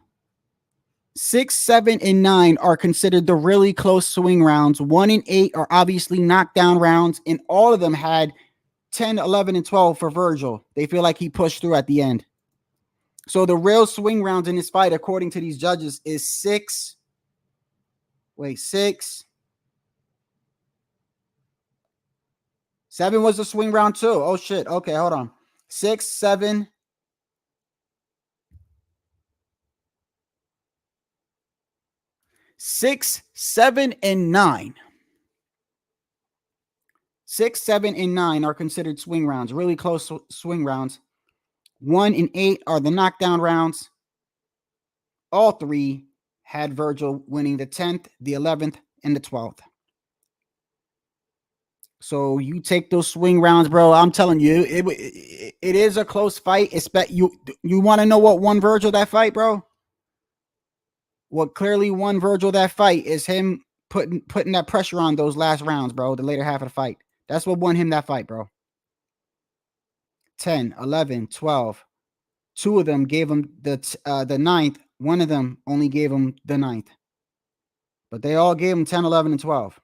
[SPEAKER 5] 6, 7, and 9 are considered the really close swing rounds. 1 and 8 are obviously knockdown rounds, and all of them had 10, 11, and 12 for Virgil. They feel like he pushed through at the end. So the real swing rounds in this fight, according to these judges, is 6. Wait, 6. 7 was the swing round too. Oh shit. Okay, hold on. 6, 7. 6, 7, and 9. 6, 7, and 9 are considered swing rounds, really close swing rounds. 1 and 8 are the knockdown rounds. All three had Virgil winning the 10th, the 11th, and the 12th. So you take those swing rounds, bro. I'm telling you, it is a close fight. You want to know what won Virgil that fight, bro? What clearly won Virgil that fight is him putting that pressure on those last rounds, bro. The later half of the fight. That's what won him that fight, bro. 10, 11, 12. Two of them gave him the ninth. One of them only gave him the ninth. But they all gave him 10, 11, and 12.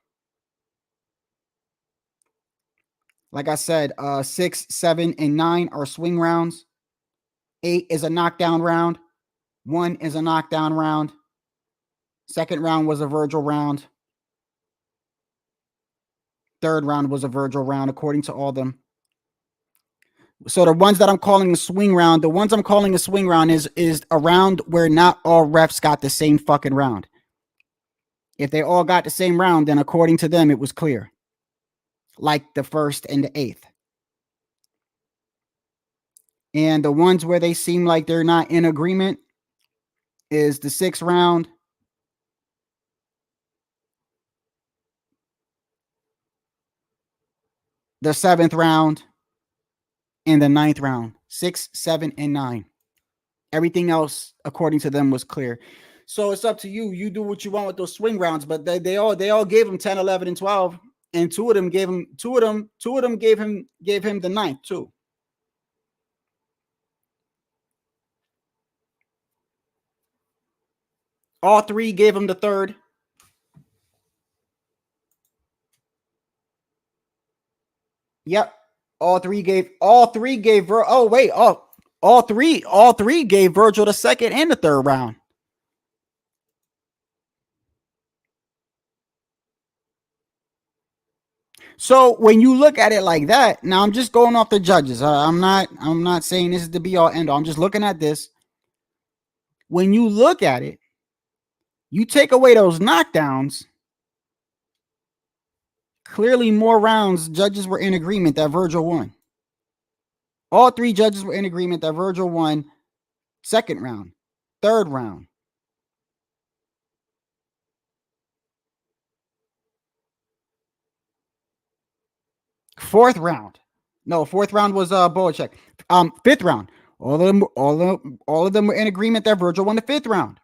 [SPEAKER 5] Like I said, 6, 7, and 9 are swing rounds. 8 is a knockdown round. 1 is a knockdown round. Second round was a Virgil round. Third round was a Virgil round, according to all of them. So the ones that I'm calling a swing round, the ones I'm calling a swing round is a round where not all refs got the same fucking round. If they all got the same round, then according to them, it was clear. Like the first and the 8th. And the ones where they seem like they're not in agreement is the 6th round, the 7th round, and the 9th round. 6, 7, and 9. Everything else, according to them, was clear. So it's up to you. You do what you want with those swing rounds, but they all gave him 10, 11, and 12, and two of them gave him the 9th too. All 3 gave him the 3rd. Yep. All three gave all three gave gave Virgil the 2nd and the 3rd round. So when you look at it like that, now I'm just going off the judges. I'm not saying this is the be all end all. I'm just looking at this. When you look at it, you take away those knockdowns. Clearly, more rounds, judges were in agreement that Virgil won. All 3 judges were in agreement that Virgil won 2nd round, 3rd round. Fourth round. No, 4th round was Bohachuk. 5th round. All of them were in agreement that Virgil won the 5th round.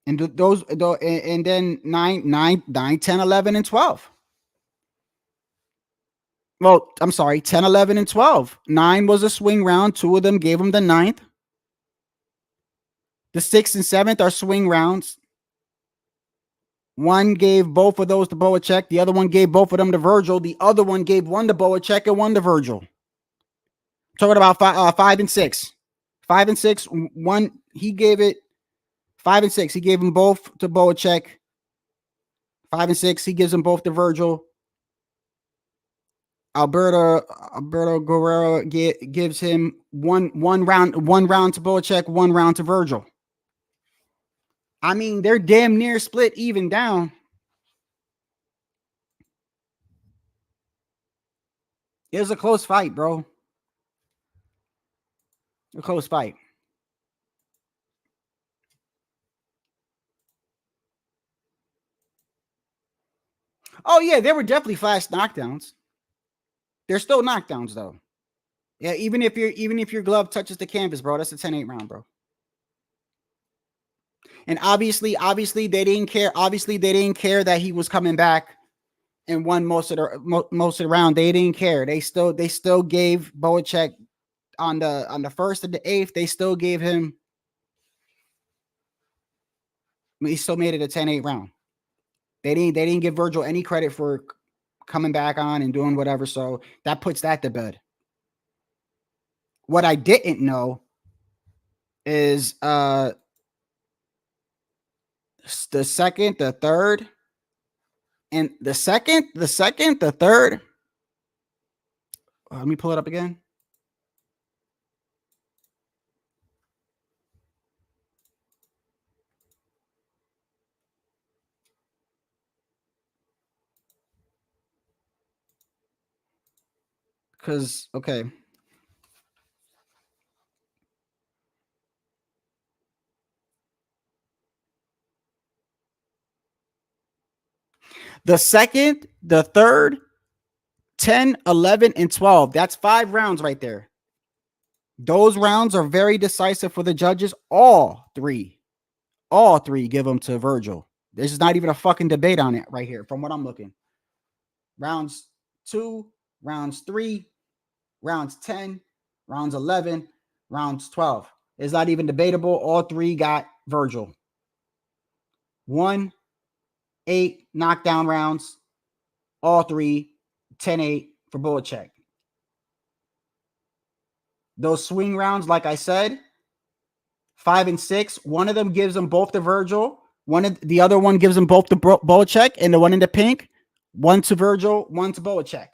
[SPEAKER 5] And and then 9, 10, 11, and 12. Well, I'm sorry, 10, 11, and 12. 9 was a swing round. 2 of them gave him the 9th. The 6th and 7th are swing rounds. 1 gave both of those to Bohachuk. The other one gave both of them to Virgil. The other one gave 1 to Bohachuk and 1 to Virgil. I'm talking about 5 and 6. 5 and 6. 1, he gave it 5 and 6. He gave them both to Bohachuk. 5 and 6. He gives them both to Virgil. Alberto Guerrero gives him one round to Bohachuk, 1 round to Virgil. I mean, they're damn near split even down. It was a close fight, bro. A close fight. Oh yeah, there were definitely flash knockdowns. There's still knockdowns though. Yeah, even if your glove touches the canvas, bro, that's a 10-8 round, bro. And obviously they didn't care. Obviously they didn't care that he was coming back and won most of the round. They didn't care. They still gave Bohachuk on the 1st and the 8th. They still gave him. He still made it a 10-8 round. They didn't give Virgil any credit for coming back on and doing whatever. So that puts that to bed. What I didn't know is the 2nd, the 3rd, and the 2nd, the 3rd. Let me pull it up again. Because, okay. The 2nd, the 3rd, 10, 11, and 12. That's 5 rounds right there. Those rounds are very decisive for the judges. All three give them to Virgil. There's not even a fucking debate on it right here from what I'm looking. Rounds 2, rounds 3, rounds 10, rounds 11, rounds 12. It's not even debatable. All 3 got Virgil. 1, 8 knockdown rounds. All 3, 10-8 for Bohachuk. Those swing rounds, like I said, 5 and 6. One of them gives them both to Virgil. The other one gives them both to Bohachuk, and the one in the pink, one to Virgil, one to Bohachuk.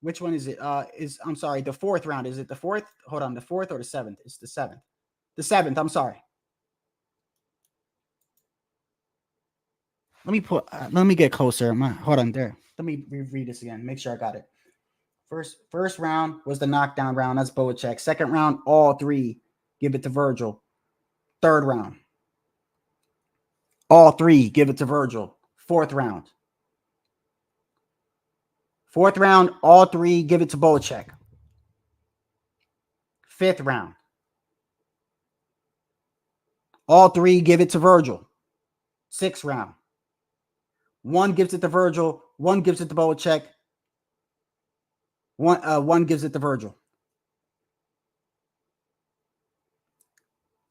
[SPEAKER 5] Which one is it? I'm sorry, the 4th round. Is it the 4th? Hold on, the 4th or the 7th? It's the 7th. The 7th, I'm sorry. Let me get closer. Hold on there. Let me reread this again. Make sure I got it. First round was the knockdown round. That's Bohachuk. Second round, all 3 give it to Virgil. Third round, all 3 give it to Virgil. Fourth round, all 3 give it to Bohachuk. Fifth round, all 3 give it to Virgil. Sixth round, 1 gives it to Virgil, 1 gives it to Bohachuk. One gives it to Virgil.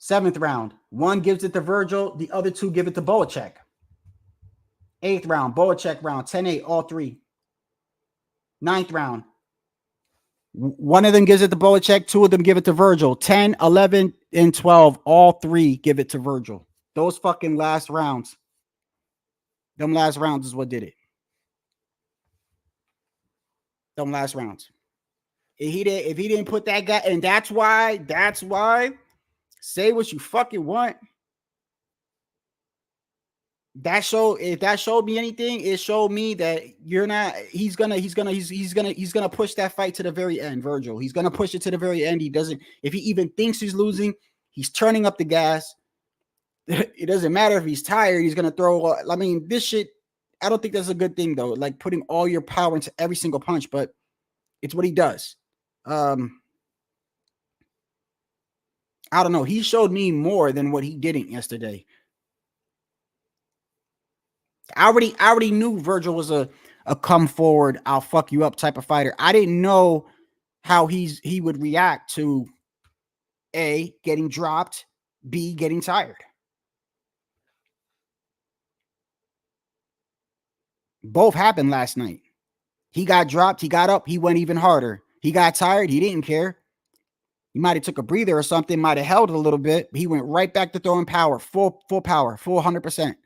[SPEAKER 5] 7th round, 1 gives it to Virgil, the other 2 give it to Bohachuk. 8th round, Bohachuk round, 10-8, all 3. 9th round, 1 of them gives it to Bohachuk, 2 of them give it to Virgil. 10, 11, and 12, all 3 give it to Virgil. Those fucking last rounds. Them last rounds is what did it. Them last rounds. If he didn't put that guy, and that's why, say what you fucking want. If that showed me anything, it showed me that he's gonna push that fight to the very end, Virgil. He's gonna push it to the very end. If he even thinks he's losing, he's turning up the gas. It doesn't matter if he's tired, he's gonna throw. I mean, this shit, I don't think that's a good thing though. Like putting all your power into every single punch, but it's what he does. I don't know. He showed me more than what he didn't yesterday. I already knew Virgil was a come forward, I'll fuck you up type of fighter. I didn't know how he would react to A, getting dropped, B, getting tired. Both happened last night. He got dropped, he got up, he went even harder. He got tired, he didn't care. He might have took a breather or something, might have held it a little bit. He went right back to throwing power, full power, full 100%.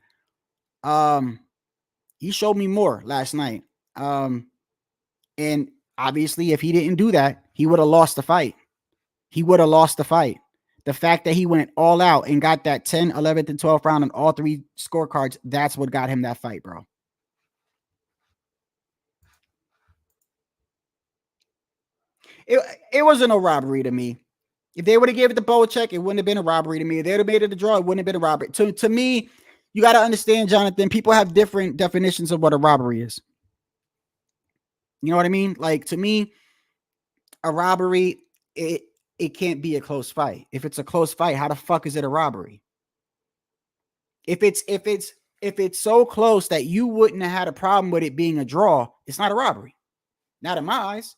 [SPEAKER 5] He showed me more last night. And obviously, if he didn't do that, he would have lost the fight. He would have lost the fight. The fact that he went all out and got that 10, 11th, and 12th round on all 3 scorecards, that's what got him that fight, bro. It wasn't a robbery to me. If they would have given it to Bohachuk, it wouldn't have been a robbery to me. If they would have made it a draw, it wouldn't have been a robbery. To me, you got to understand, Jonathan, people have different definitions of what a robbery is. You know what I mean? Like, to me, a robbery, it can't be a close fight. If it's a close fight, how the fuck is it a robbery? If it's so close that you wouldn't have had a problem with it being a draw, it's not a robbery. Not in my eyes.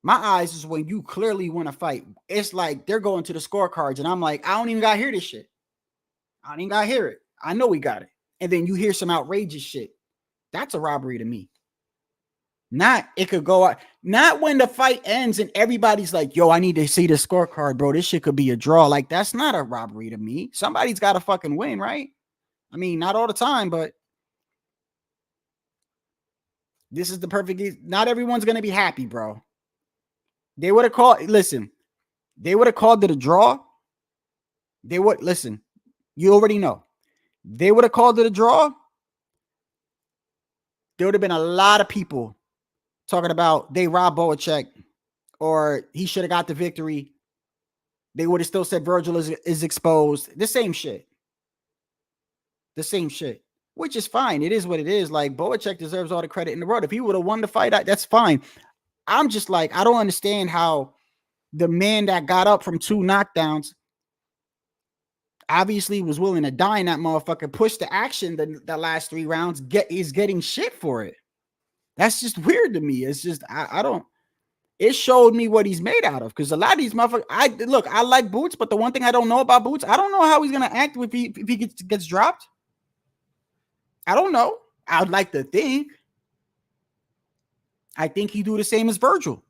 [SPEAKER 5] My eyes is when you clearly want to fight. It's like they're going to the scorecards, and I'm like, I don't even got to hear this shit. I don't even got to hear it. I know we got it. And then you hear some outrageous shit. That's a robbery to me. Not it could go out. Not when the fight ends and everybody's like, yo, I need to see the scorecard, bro. This shit could be a draw. Like, that's not a robbery to me. Somebody's got to fucking win, right? I mean, not all the time, but this is the perfect. Not everyone's going to be happy, bro. They would have called, listen, they would have called it a draw. They would, listen, you already know. They would have called it a draw. There would have been a lot of people talking about they robbed Bohachuk or he should have got the victory. They would have still said Virgil is exposed. The same shit. The same shit. Which is fine. It is what it is. Like, Bohachuk deserves all the credit in the world. If he would have won the fight, that's fine. I'm just like, I don't understand how the man that got up from 2 knockdowns obviously was willing to die in that motherfucker, push the action the last 3 rounds, is getting shit for it. That's just weird to me. It's just I don't. It showed me what he's made out of, because a lot of these motherfuckers. I like Boots, but the one thing I don't know about Boots, I don't know how he's gonna act if he gets dropped. I don't know. I'd like to think. I think he'd do the same as Virgil.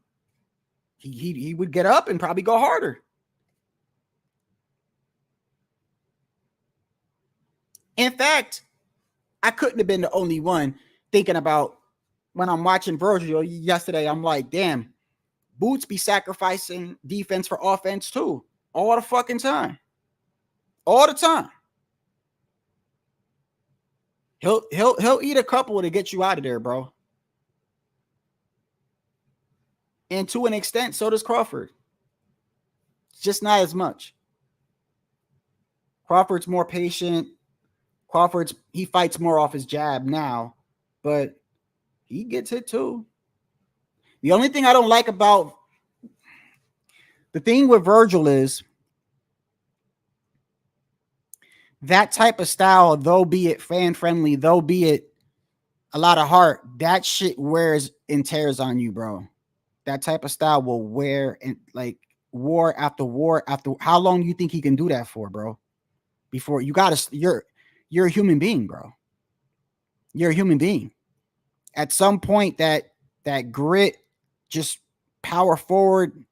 [SPEAKER 5] He would get up and probably go harder. In fact, I couldn't have been the only one thinking about when I'm watching Virgil yesterday. I'm like, damn, Boots be sacrificing defense for offense too, all the fucking time, all the time. He'll eat a couple to get you out of there, bro. And to an extent, so does Crawford. Just not as much. Crawford's more patient. He fights more off his jab now, but he gets hit too. The only thing I don't like about the thing with Virgil is that type of style, though be it fan friendly, though be it a lot of heart, that shit wears and tears on you, bro. That type of style will wear, and like war after war after. How long do you think he can do that for, bro? Before you gotta, you're a human being, bro. You're a human being. At some point, that grit, just power forward,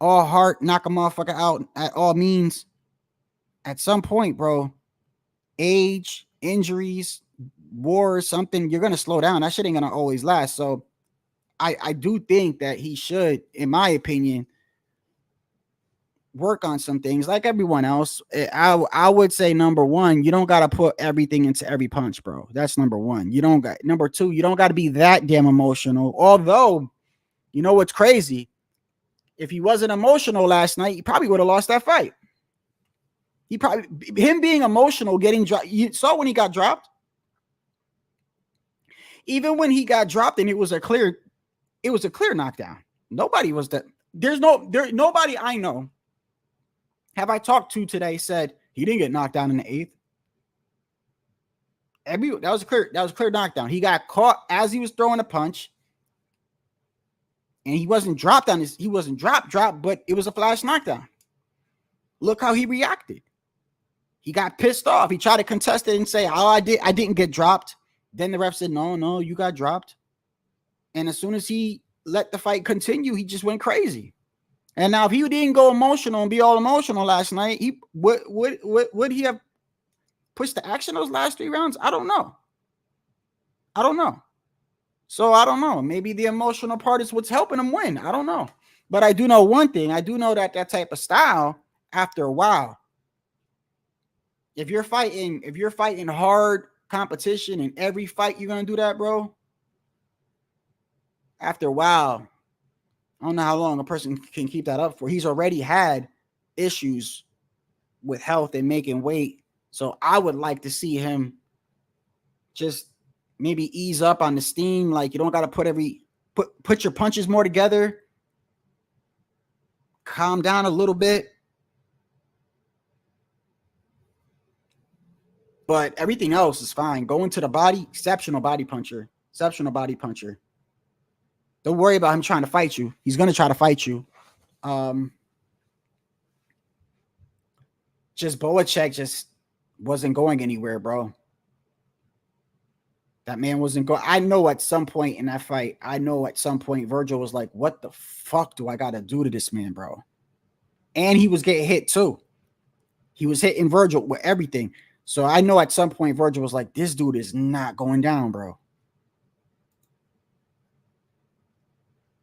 [SPEAKER 5] all heart, knock a motherfucker out at all means. At some point, bro, age, injuries, war, something, you're gonna slow down. That shit ain't gonna always last. So I do think that he should, in my opinion, work on some things like everyone else. I would say number one, you don't got to put everything into every punch, bro. That's number one. Number two, you don't got to be that damn emotional. Although, you know what's crazy? If he wasn't emotional last night, he probably would have lost that fight. Him being emotional, getting dropped. You saw when he got dropped. Even when he got dropped and it was a clear knockdown. Nobody was that. Nobody I know have I talked to today said he didn't get knocked down in the 8th. That was a clear knockdown. He got caught as he was throwing a punch. And he wasn't dropped he wasn't dropped, but it was a flash knockdown. Look how he reacted. He got pissed off. He tried to contest it and say, "Oh, I didn't get dropped." Then the ref said, "No, you got dropped." And as soon as he let the fight continue, he just went crazy. And now if he didn't go emotional and be all emotional last night, would he have pushed the action those last 3 rounds? I don't know. So I don't know. Maybe the emotional part is what's helping him win. I don't know. But I do know one thing. I do know that type of style, after a while, if you're fighting hard competition in every fight, you're gonna do that, bro. After a while, I don't know how long a person can keep that up for. He's already had issues with health and making weight. So I would like to see him just maybe ease up on the steam. Like, you don't got to put your punches more together. Calm down a little bit. But everything else is fine. Going to the body, exceptional body puncher. Don't worry about him trying to fight you. He's going to try to fight you. Just Bohachuk just wasn't going anywhere, bro. That man wasn't going. I know at some point in that fight, Virgil was like, what the fuck do I got to do to this man, bro? And he was getting hit too. He was hitting Virgil with everything. So I know at some point Virgil was like, this dude is not going down, bro.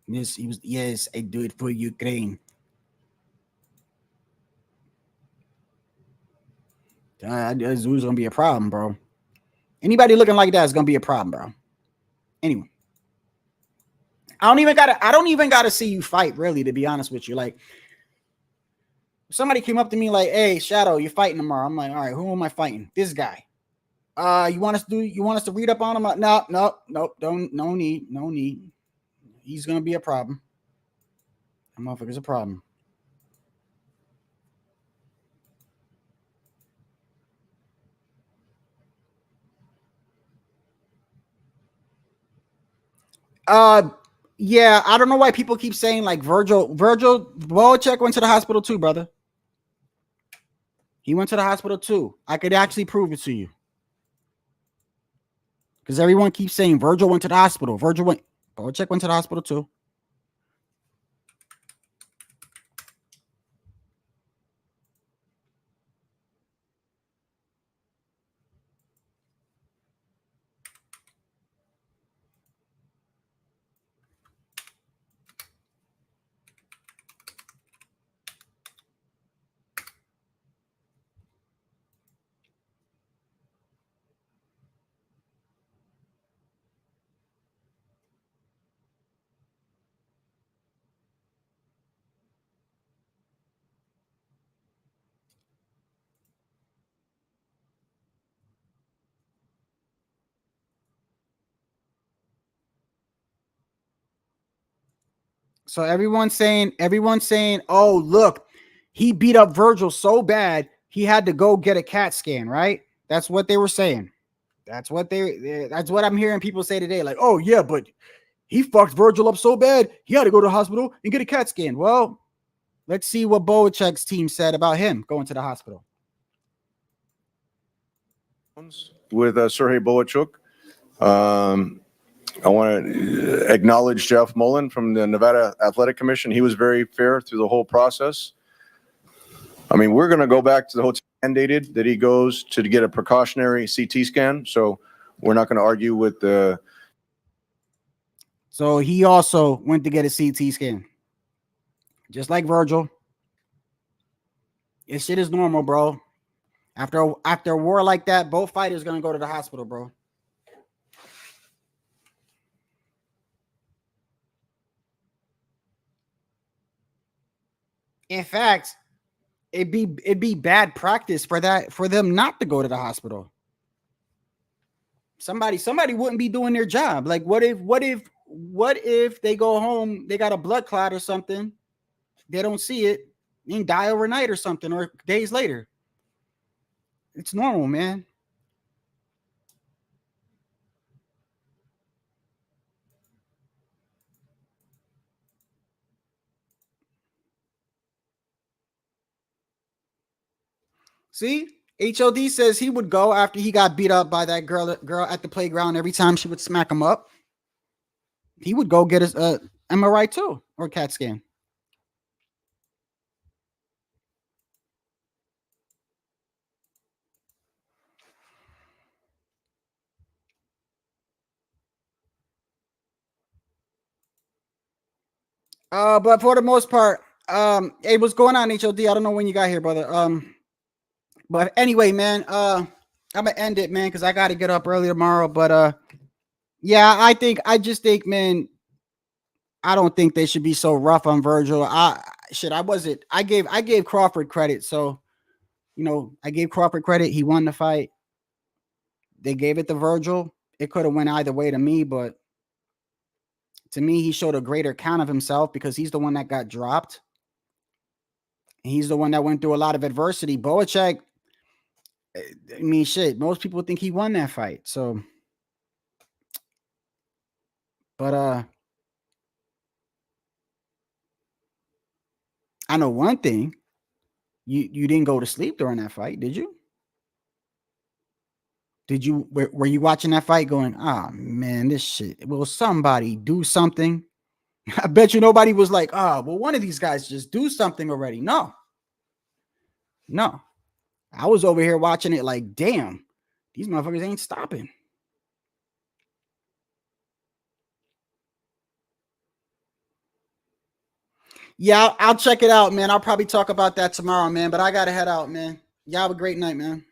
[SPEAKER 5] Yes, I do it for Ukraine. This dude's gonna be a problem, bro. Anybody looking like that is gonna be a problem, bro. Anyway, I don't even gotta see you fight, really, to be honest with you. Like, if somebody came up to me like, "Hey, Shadow, you're fighting tomorrow." I'm like, "All right, who am I fighting? This guy." You want us to read up on him? No, no need. He's gonna be a problem. That motherfucker's a problem. Yeah, I don't know why people keep saying like Virgil Bohachuk went to the hospital too, brother. He went to the hospital too. I could actually prove it to you. Because everyone keeps saying Virgil went to the hospital. Bohachuk went to the hospital too. So everyone's saying, oh, look, he beat up Virgil so bad, he had to go get a CAT scan, right? That's what they were saying. That's what I'm hearing people say today. Like, oh, yeah, but he fucked Virgil up so bad, he had to go to the hospital and get a CAT scan. Well, let's see what Bohachuk's team said about him going to the hospital.
[SPEAKER 12] With Sergey Bohachuk. I want to acknowledge Jeff Mullen from the Nevada Athletic Commission. He was very fair through the whole process. I mean, we're going to go back to the hotel mandated that he goes to get a precautionary CT scan. So we're not going to argue with the.
[SPEAKER 5] So he also went to get a CT scan. Just like Virgil. This shit is normal, bro. After a war like that, both fighters are going to go to the hospital, bro. In fact, it'd be bad practice for them not to go to the hospital. Somebody wouldn't be doing their job. Like, what if they go home, they got a blood clot or something, they don't see it, and die overnight or something, or days later. It's normal, man. See, HOD says he would go after he got beat up by that girl at the playground every time she would smack him up. He would go get his MRI too, or CAT scan. But for the most part, hey, what's going on, HOD? I don't know when you got here, brother. But anyway, man, I'm gonna end it, man, because I got to get up early tomorrow. But yeah, I just think, man, I don't think they should be so rough on Virgil. I gave Crawford credit, so you know, I gave Crawford credit. He won the fight. They gave it to Virgil. It could have went either way to me, but to me, he showed a greater count of himself because he's the one that got dropped. He's the one that went through a lot of adversity. Bohachuk, I mean, shit, most people think he won that fight. So, but I know one thing. You didn't go to sleep during that fight, did you? Did you? Were you watching that fight going, ah, man, this shit, will somebody do something? I bet you nobody was like, well, one of these guys just do something already. No. I was over here watching it like, damn, these motherfuckers ain't stopping. Yeah, I'll check it out, man. I'll probably talk about that tomorrow, man. But I got to head out, man. Y'all have a great night, man.